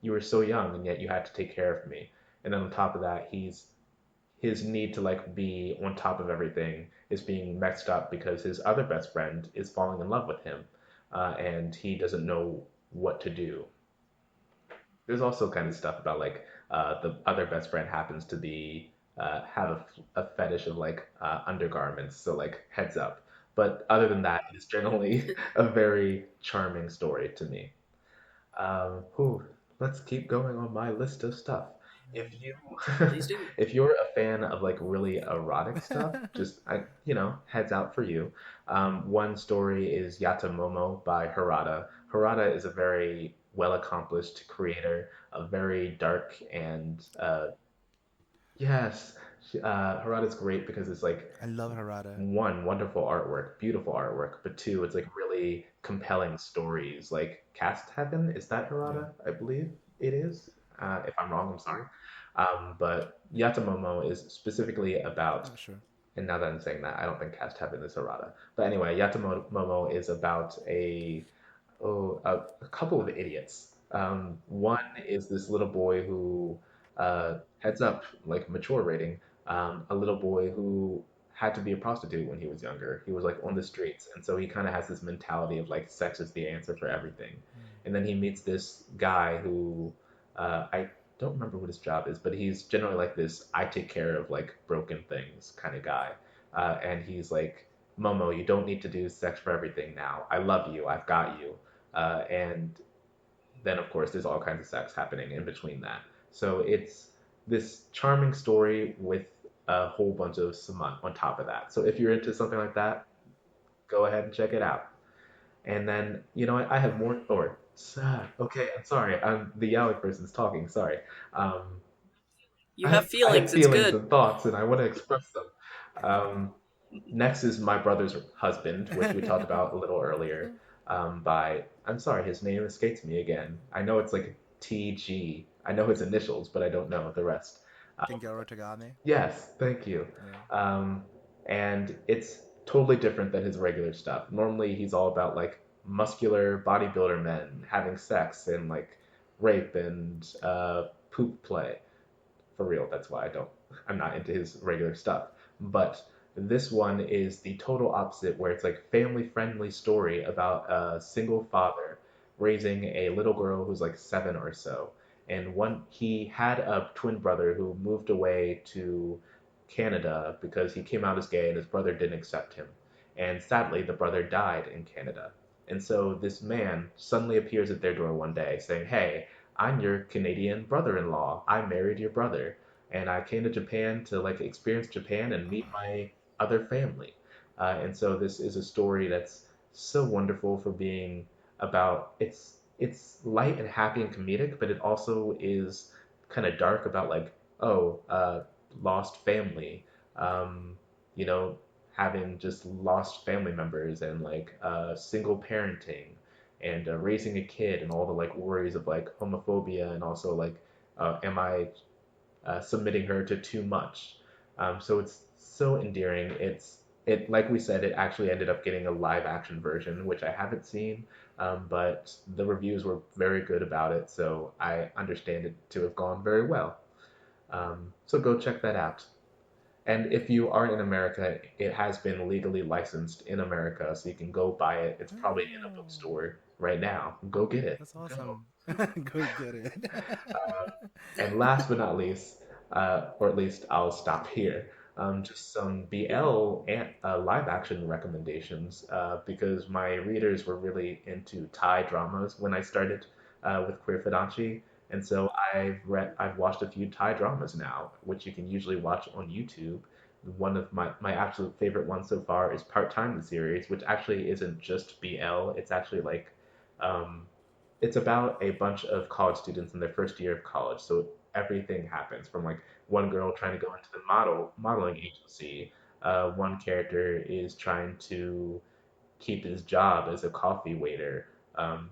were so young and yet you had to take care of me. And then on top of that, his need to like be on top of everything is being messed up because his other best friend is falling in love with him, and he doesn't know what to do. There's also kind of stuff about like the other best friend happens to be have a fetish of like undergarments, so like heads up. But other than that, it's generally a very charming story to me. Whew, let's keep going on my list of stuff. If you Please do. if you're a fan of like really erotic stuff, just heads out for you. One story is Yatamomo by Harada. Harada is a very well accomplished creator, a very dark and yes, Harada's great because it's like I love Harada. one, wonderful artwork, beautiful artwork, but two, it's like really compelling stories. Like Cast Heaven, is that Yeah, Harada? I believe it is. If I'm wrong, I'm sorry. But Yatamomo is specifically about, not sure. and now that I'm saying that, I don't think Cast Heaven is Harada. But anyway, Yatamomo is about a couple of idiots. One is this little boy who heads up, like mature rating, a little boy who had to be a prostitute when he was younger. He was like on the streets, and so he kind of has this mentality of like sex is the answer for everything. And then he meets this guy who I don't remember what his job is, but he's generally like this I take care of like broken things kind of guy. And he's like, Momo, you don't need to do sex for everything now. I love you. I've got you. And then, of course, there's all kinds of sex happening in between that. So it's this charming story with a whole bunch of smut on top of that. So if you're into something like that, go ahead and check it out. And then, you know what? I have more. Or, okay, I'm sorry. The yaoi person's talking. Sorry. Um, You have I have feelings. It's feelings good. and thoughts, and I want to express them. Um, Next is My Brother's Husband, which we talked about a little earlier. I'm sorry, his name escapes me again. I know it's like TG. I know his initials, but I don't know the rest. Gengaro Tagame. Yes, thank you. Yeah. Um, and it's totally different than his regular stuff. Normally, he's all about like muscular bodybuilder men having sex and like rape and poop play. For real, that's why I'm not into his regular stuff. But this one is the total opposite, where it's like family friendly story about a single father raising a little girl who's like 7 or so. And he had a twin brother who moved away to Canada because he came out as gay and his brother didn't accept him. And sadly, the brother died in Canada. And so this man suddenly appears at their door one day saying, Hey, I'm your Canadian brother-in-law. I married your brother, and I came to Japan to like experience Japan and meet my other family. And so this is a story that's so wonderful for being about. It's light and happy and comedic, but it also is kind of dark about like lost family. Um, you know, having just lost family members and like single parenting and raising a kid and all the like worries of like homophobia and also like am I submitting her to too much? So it's so endearing. It like we said, it actually ended up getting a live action version, which I haven't seen, but the reviews were very good about it, so I understand it to have gone very well. So go check that out. And if you are in America, it has been legally licensed in America, so you can go buy it. It's probably in a Oh, bookstore right now. Go get it. that's Go. awesome. Go get it. Uh, and last but not least, or at least I'll stop here, just some BL and live action recommendations because my readers were really into Thai dramas when I started with Queer Fidanchi. And so I've watched a few Thai dramas now, which you can usually watch on YouTube. One of my absolute favorite ones so far is Part Time the series, which actually isn't just BL. It's actually like um, it's about a bunch of college students in their first year of college. So everything happens from like one girl trying to go into the modeling agency. One character is trying to keep his job as a coffee waiter. Um,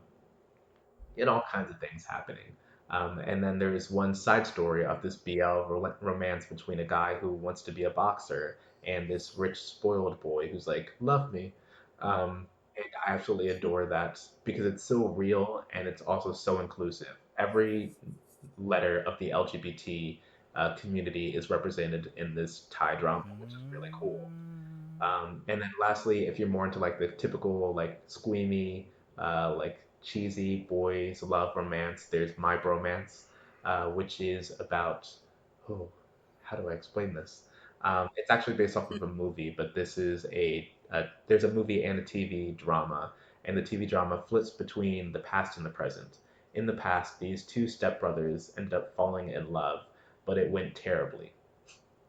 and all kinds of things happening. And then there's one side story of this BL romance between a guy who wants to be a boxer and this rich, spoiled boy who's like, love me. And I absolutely adore that because it's so real and it's also so inclusive. Every letter of the LGBT community is represented in this Thai drama, which is really cool. And then lastly, if you're more into like the typical like squeamy, like cheesy boys love romance, there's My Bromance, which is about oh, how do I explain this? It's actually based off of a movie, but this is there's a movie and a TV drama, and the TV drama flips between the past and the present. In the past, these two stepbrothers ended up falling in love, but it went terribly.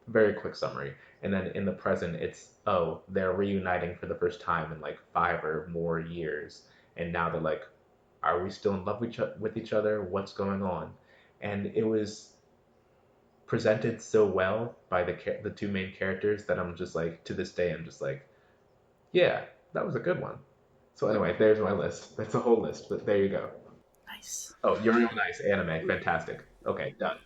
Very quick summary. And then in the present, it's, oh, they're reuniting for the first time in like 5 or more years. And now they're like, are we still in love with each other? What's going on? And it was presented so well by the two main characters that I'm just like, to this day, I'm just like, yeah, that was a good one. So anyway, there's my list. That's a whole list, but there you go. Nice. Oh, Yuri on Ice, anime, fantastic. Okay, done.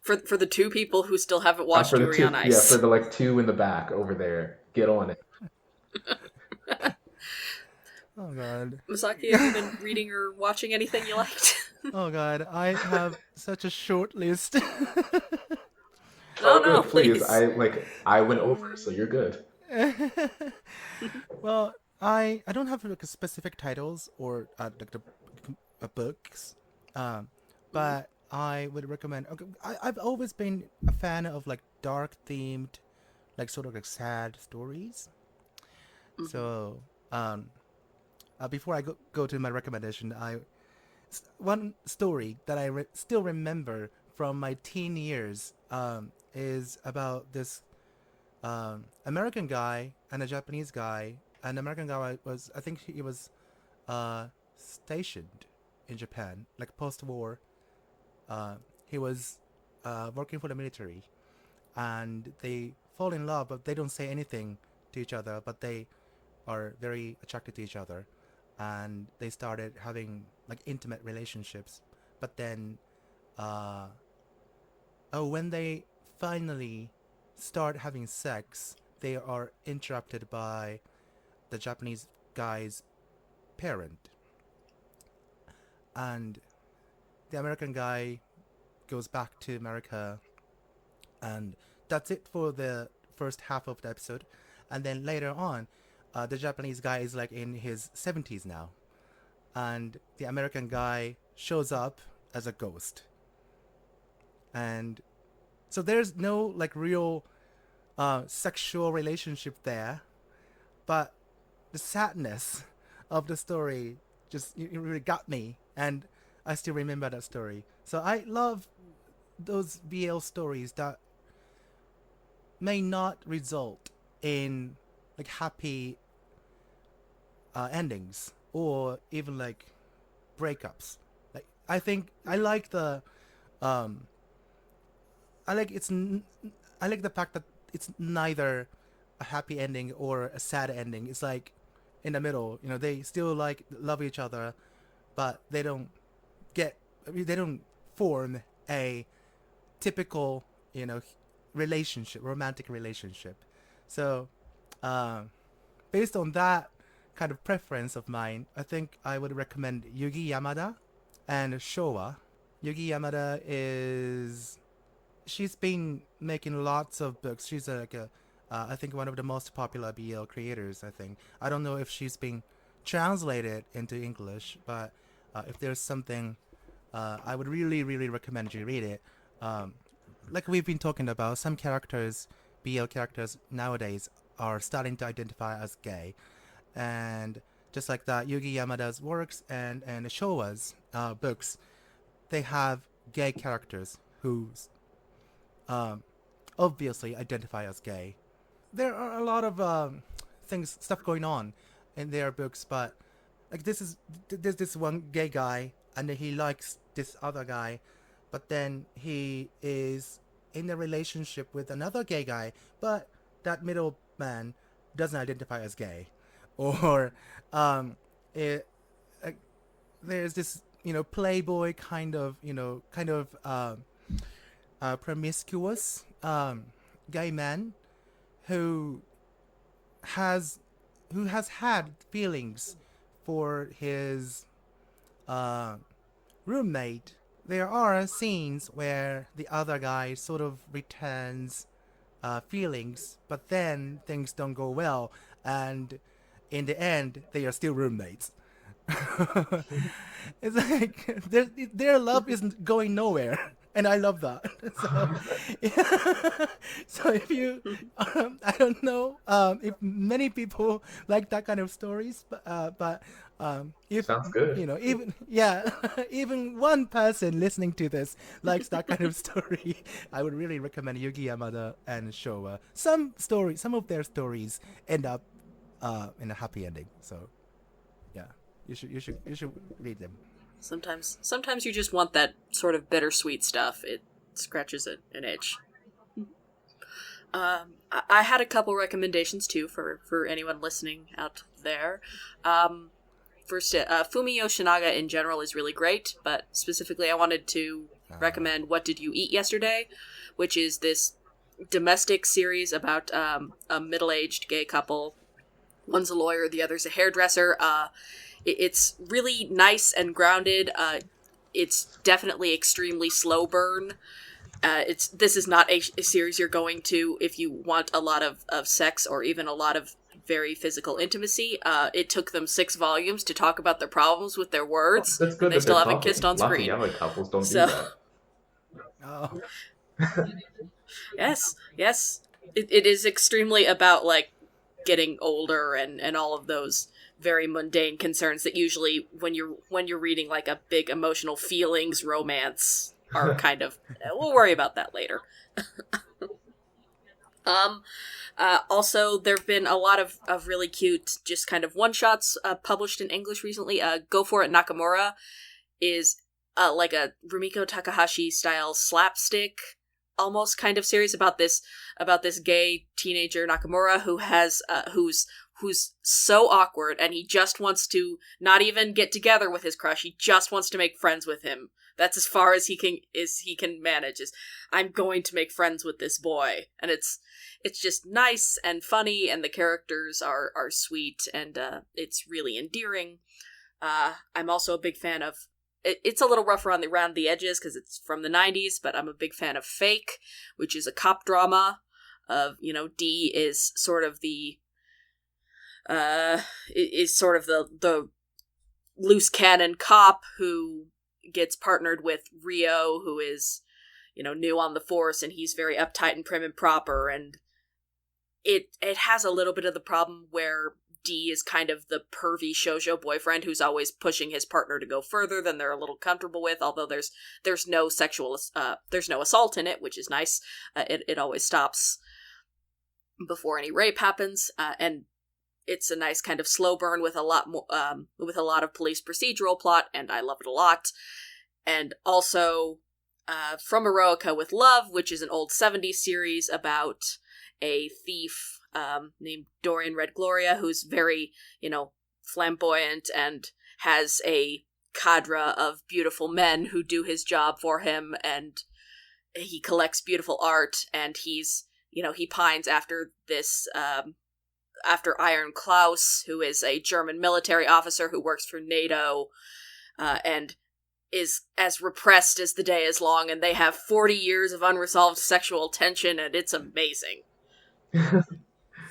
For the two people who still haven't watched Yuri on Ice. Yeah, for the like two in the back over there, get on it. Oh god. Masaki, have you been reading or watching anything you liked? Oh god, I have such a short list. No, please. please. I went over, so you're good. Well, I don't have like specific titles or like the books, but I would recommend. Okay, I've always been a fan of like dark themed, like sort of like sad stories. So, before I go to my recommendation, one story that I still remember from my teen years is about this American guy and a Japanese guy. An American guy I think he was stationed in Japan, like post-war. He was working for the military, and they fall in love, but they don't say anything to each other, but they are very attracted to each other, and they started having like intimate relationships. But then, when they finally start having sex, they are interrupted by the Japanese guy's parent, and the American guy goes back to America, and that's it for the first half of the episode. And then later on, the Japanese guy is like in his 70s now, and the American guy shows up as a ghost. And so there's no like real sexual relationship there, but the sadness of the story just it really got me, and I still remember that story. So I love those BL stories that may not result in like happy endings or even like breakups. Like I think I like the I like it's I like the fact that it's neither a happy ending or a sad ending. It's like in the middle. You know, they still like love each other, but they don't they don't form a typical, you know, romantic relationship. So, based on that kind of preference of mine, I think I would recommend Yugi Yamada and Showa. Yugi Yamada she's been making lots of books. She's I think one of the most popular BL creators, I think. I don't know if she's been translated into English, but if there's something, I would really, really recommend you read it. Like we've been talking about, some characters, BL characters nowadays, are starting to identify as gay. And just like that, Yugi Yamada's works and Showa's books, they have gay characters who obviously identify as gay. There are a lot of stuff going on in their books, but like there's this one gay guy, and he likes this other guy, but then he is in a relationship with another gay guy, but that middle man doesn't identify as gay, or it, there's this playboy promiscuous gay man who has had feelings for his uh, roommate. There are scenes where the other guy sort of returns feelings, but then things don't go well, and in the end, they are still roommates. It's like their love isn't going nowhere, and I love that. So, yeah. So if you, I don't know if many people like that kind of stories, but if Sounds good. even yeah, even one person listening to this likes that kind of story, I would really recommend Yugi Yamada and Showa. Some of their stories end up in a happy ending. So yeah, you should read them. Sometimes you just want that sort of bittersweet stuff. It scratches an itch. I had a couple recommendations too for anyone listening out there. First, Fumi Yoshinaga in general is really great, but specifically I wanted to recommend What Did You Eat Yesterday, which is this domestic series about a middle-aged gay couple. One's a lawyer, the other's a hairdresser. It's really nice and grounded. It's definitely extremely slow burn. This is not a series you're going to if you want a lot of sex or even a lot of very physical intimacy. It took them 6 volumes to talk about their problems with their words, That's good and they that still they're haven't talking. kissed on Lots of screen. yaoi couples don't do So, that. Oh, yes. It is extremely about, like, getting older and all of those very mundane concerns that usually when you're reading like a big emotional feelings romance are kind of we'll worry about that later. Also there have been a lot of really cute just kind of one shots published in English recently. Go For It Nakamura is like a Rumiko Takahashi style slapstick almost kind of series about this gay teenager Nakamura who has who's so awkward and he just wants to not even get together with his crush. He just wants to make friends with him. That's as far as he can manage. Is I'm going to make friends with this boy, and it's just nice and funny, and the characters are sweet, and it's really endearing. I'm also a big fan of. It's a little rough around the edges because it's from the 90s, but I'm a big fan of Fake, which is a cop drama. Of D is sort of the the loose cannon cop who gets partnered with Rio, who is new on the force, and he's very uptight and prim and proper, and it has a little bit of the problem where D is kind of the pervy shoujo boyfriend who's always pushing his partner to go further than they're a little comfortable with, although there's no sexual there's no assault in it, which is nice. It always stops before any rape happens, and it's a nice kind of slow burn with a lot more with a lot of police procedural plot, and I love it a lot. And also From Eroica with Love, which is an old 70s series about a thief named Dorian Red Gloria, who's very, flamboyant and has a cadre of beautiful men who do his job for him, and he collects beautiful art, and he's, he pines after this, after Iron Klaus, who is a German military officer who works for NATO, and is as repressed as the day is long, and they have 40 years of unresolved sexual tension, and it's amazing.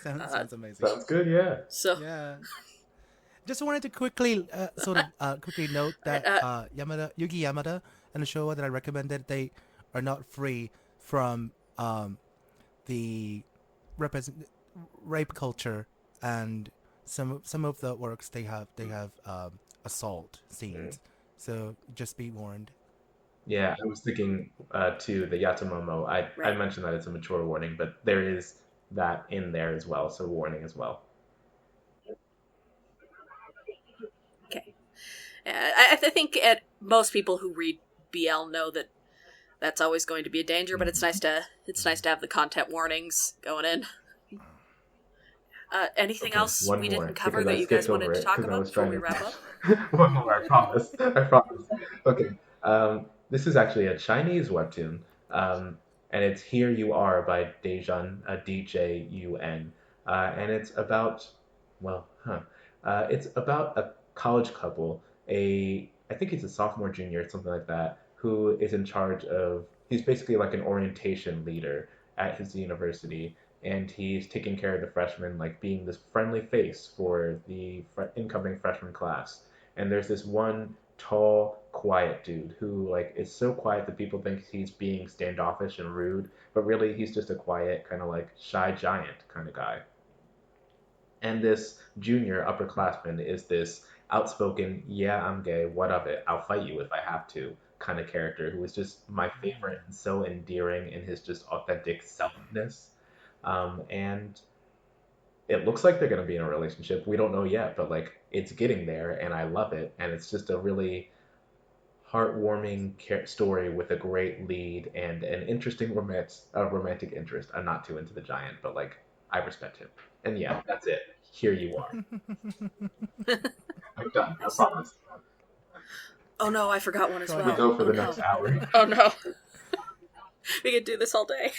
sounds amazing. Sounds good, yeah. So Yeah. Just wanted to quickly quickly note that Yugi Yamada and the Showa that I recommended, they are not free from the rape culture, and some of the works they have assault scenes. So just be warned. Yeah, I was thinking too, the Yatamomo. I Right. mentioned that it's a mature warning, but there is that in there as well, so warning as well. okay, I think most people who read BL know that that's always going to be a danger, but it's nice to have the content warnings going in. Anything else One we more, didn't cover because that I you guys skipped wanted over to it talk because I about was before trying we to. wrap up? One more, I promise. I promise. Okay. This is actually a Chinese webtoon, and it's Here You Are by Dejun, Djun, and it's about, it's about a college couple, I think he's a sophomore, junior, something like that, who is in charge of. He's basically like an orientation leader at his university, and he's taking care of the freshmen, like being this friendly face for the incoming freshman class. And there's this one tall, quiet dude who like is so quiet that people think he's being standoffish and rude, but really he's just a quiet, kind of like shy giant kind of guy. And this junior upperclassman is this outspoken, yeah, I'm gay, what of it? I'll fight you if I have to kind of character who is just my favorite and so endearing in his just authentic selfness. And it looks like they're going to be in a relationship. We don't know yet, but like it's getting there, and I love it. And it's just a really heartwarming story with a great lead and an interesting romantic interest. I'm not too into the giant, but like I respect him. And yeah, that's it. Here you are. I'm done. I promise. Oh no, I forgot one as Go well. We go for Oh the no. next hour. Oh no. We could do this all day.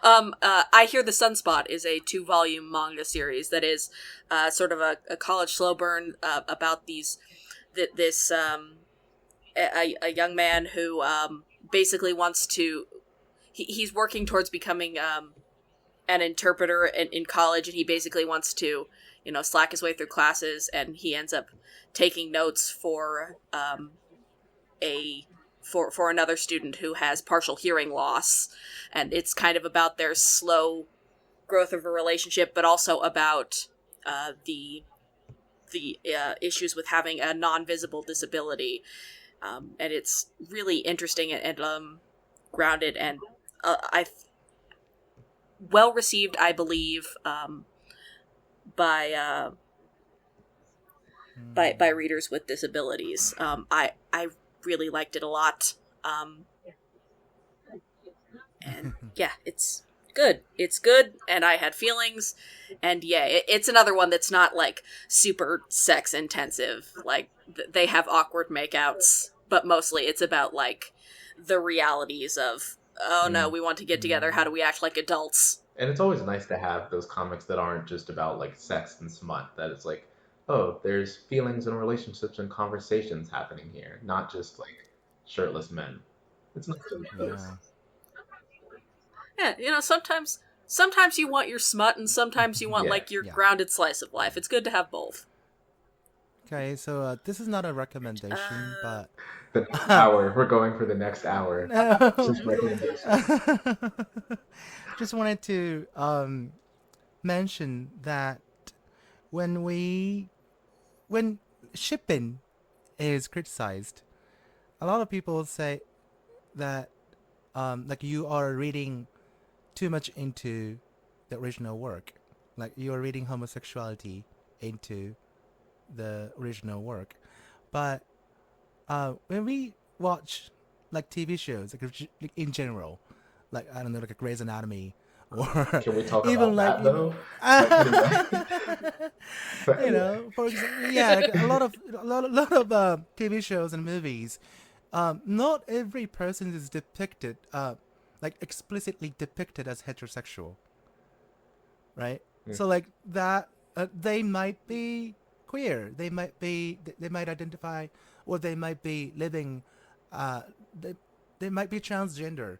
I Hear the Sunspot is a 2-volume manga series that is sort of a college slow burn about this a young man who basically wants to. He's working towards becoming an interpreter in college, and he basically wants to, slack his way through classes, and he ends up taking notes for for another student who has partial hearing loss, and it's kind of about their slow growth of a relationship, but also about the issues with having a non-visible disability, and it's really interesting and grounded and I well received, I believe, by by readers with disabilities. I really liked it a lot. And yeah, it's good. It's good, and I had feelings, and yeah, it's another one that's not like super sex intensive. Like they have awkward makeouts, but mostly it's about like the realities of, oh no, we want to get together. How do we act like adults? And it's always nice to have those comics that aren't just about like sex and smut. That it's like, oh, there's feelings and relationships and conversations happening here, not just like shirtless men. It's nice to have those. Yeah. Yeah, sometimes you want your smut, and sometimes you want Yeah. like your Yeah. grounded slice of life. It's good to have both. Okay, so this is not a recommendation, but The next hour, we're going for the next hour. Just recommendations. just wanted to mention that when shipping is criticized, a lot of people say that like you are reading too much into the original work, like you are reading homosexuality into the original work. But when we watch like TV shows, like in general, like I don't know, like a Grey's Anatomy, or Can we talk even about like that though? But anyway. for example, yeah, like a lot of TV shows and movies. Not every person is depicted, like explicitly depicted as heterosexual, right? So like that, they might be queer. They might identify, or they might be living, they might be transgender,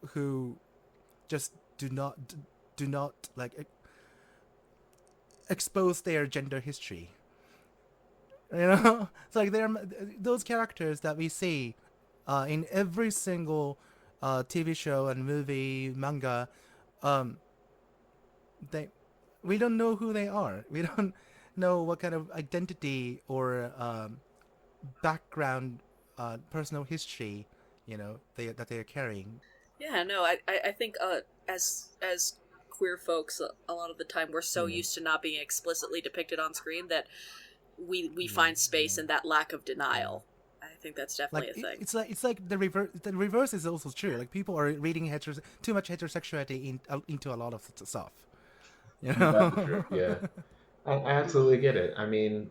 who just do not like expose their gender history. It's like there are those characters that we see in every single TV show and movie, manga. They We don't know who they are. We don't know what kind of identity or background, personal history, that they are carrying. Yeah, no, I think as queer folks, a lot of the time we're so used to not being explicitly depicted on screen that we find space in that lack of denial. I think that's definitely Like a thing. it's like the reverse. The reverse is also true. Like people are reading too much heterosexuality into a lot of stuff. You That's true. know. Yeah. I absolutely get it. I mean,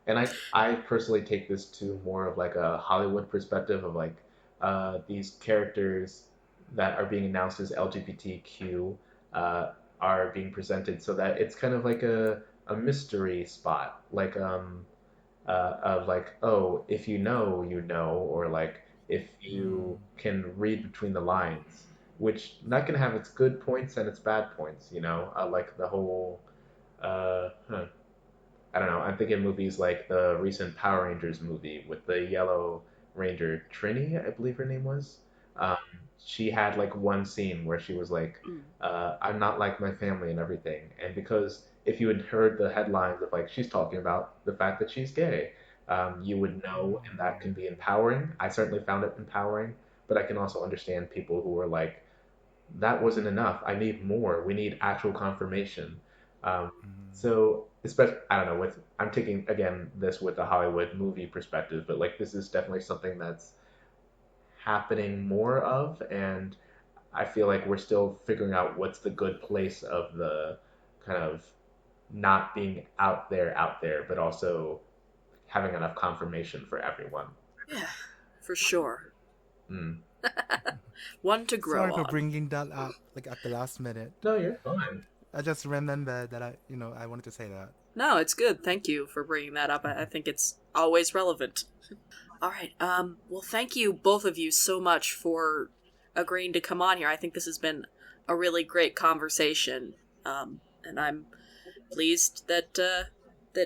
and I personally take this to more of like a Hollywood perspective of like these characters that are being announced as LGBTQ uh, are being presented so that it's kind of like a mystery spot, like of like, oh, if you know, or like if you can read between the lines, which that can have its good points and its bad points, you know, like the whole. Huh. I don't know. I'm thinking movies like the recent Power Rangers movie with the Yellow Ranger, Trini, I believe her name was. Um, she had like one scene where she was like, Mm. "I'm not like my family and everything," and because if you had heard the headlines of like she's talking about the fact that she's gay, you would know, and that can be empowering. I certainly found it empowering, but I can also understand people who are like, that wasn't enough. I need more. We need actual confirmation. Um, so, especially, I don't know. I'm taking again this with the Hollywood movie perspective, but like this is definitely something that's happening more of, and I feel like we're still figuring out what's the good place of the kind of not being out there, but also having enough confirmation for everyone. Yeah, for sure. Mm. One to grow Sorry for on. bringing that up like at the last minute. No, you're fine. I just remembered that I wanted to say that. No, it's good. Thank you for bringing that up. I think it's always relevant. All right. Well, thank you, both of you, so much for agreeing to come on here. I think this has been a really great conversation. And I'm pleased that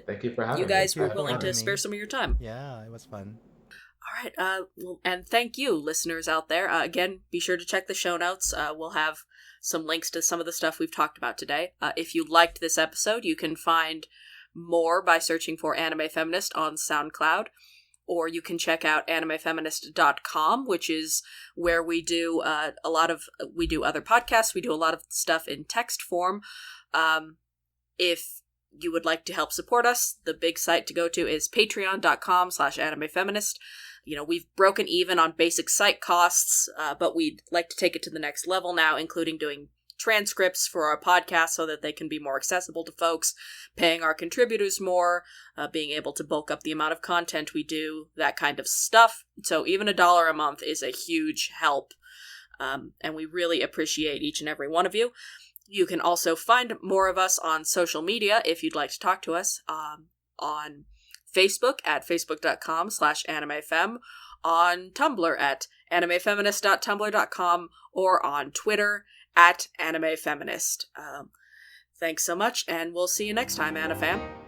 Thank you for having you me. guys I were had willing fun. to spare some of your time. Yeah, it was fun. All right. Well, and thank you, listeners out there. Again, be sure to check the show notes. We'll have some links to some of the stuff we've talked about today. If you liked this episode, you can find more by searching for Anime Feminist on SoundCloud, or you can check out animefeminist.com, which is where we do we do other podcasts. We do a lot of stuff in text form. If you would like to help support us, the big site to go to is patreon.com/animefeminist. You know, we've broken even on basic site costs, but we'd like to take it to the next level now, including doing transcripts for our podcast so that they can be more accessible to folks, paying our contributors more, being able to bulk up the amount of content we do, that kind of stuff. So even $1 a month is a huge help, and we really appreciate each and every one of you. You can also find more of us on social media if you'd like to talk to us, on Facebook at facebook.com/animefem, on Tumblr at animefeminist.tumblr.com, or on Twitter at animefeminist. Thanks so much, and we'll see you next time, AniFam.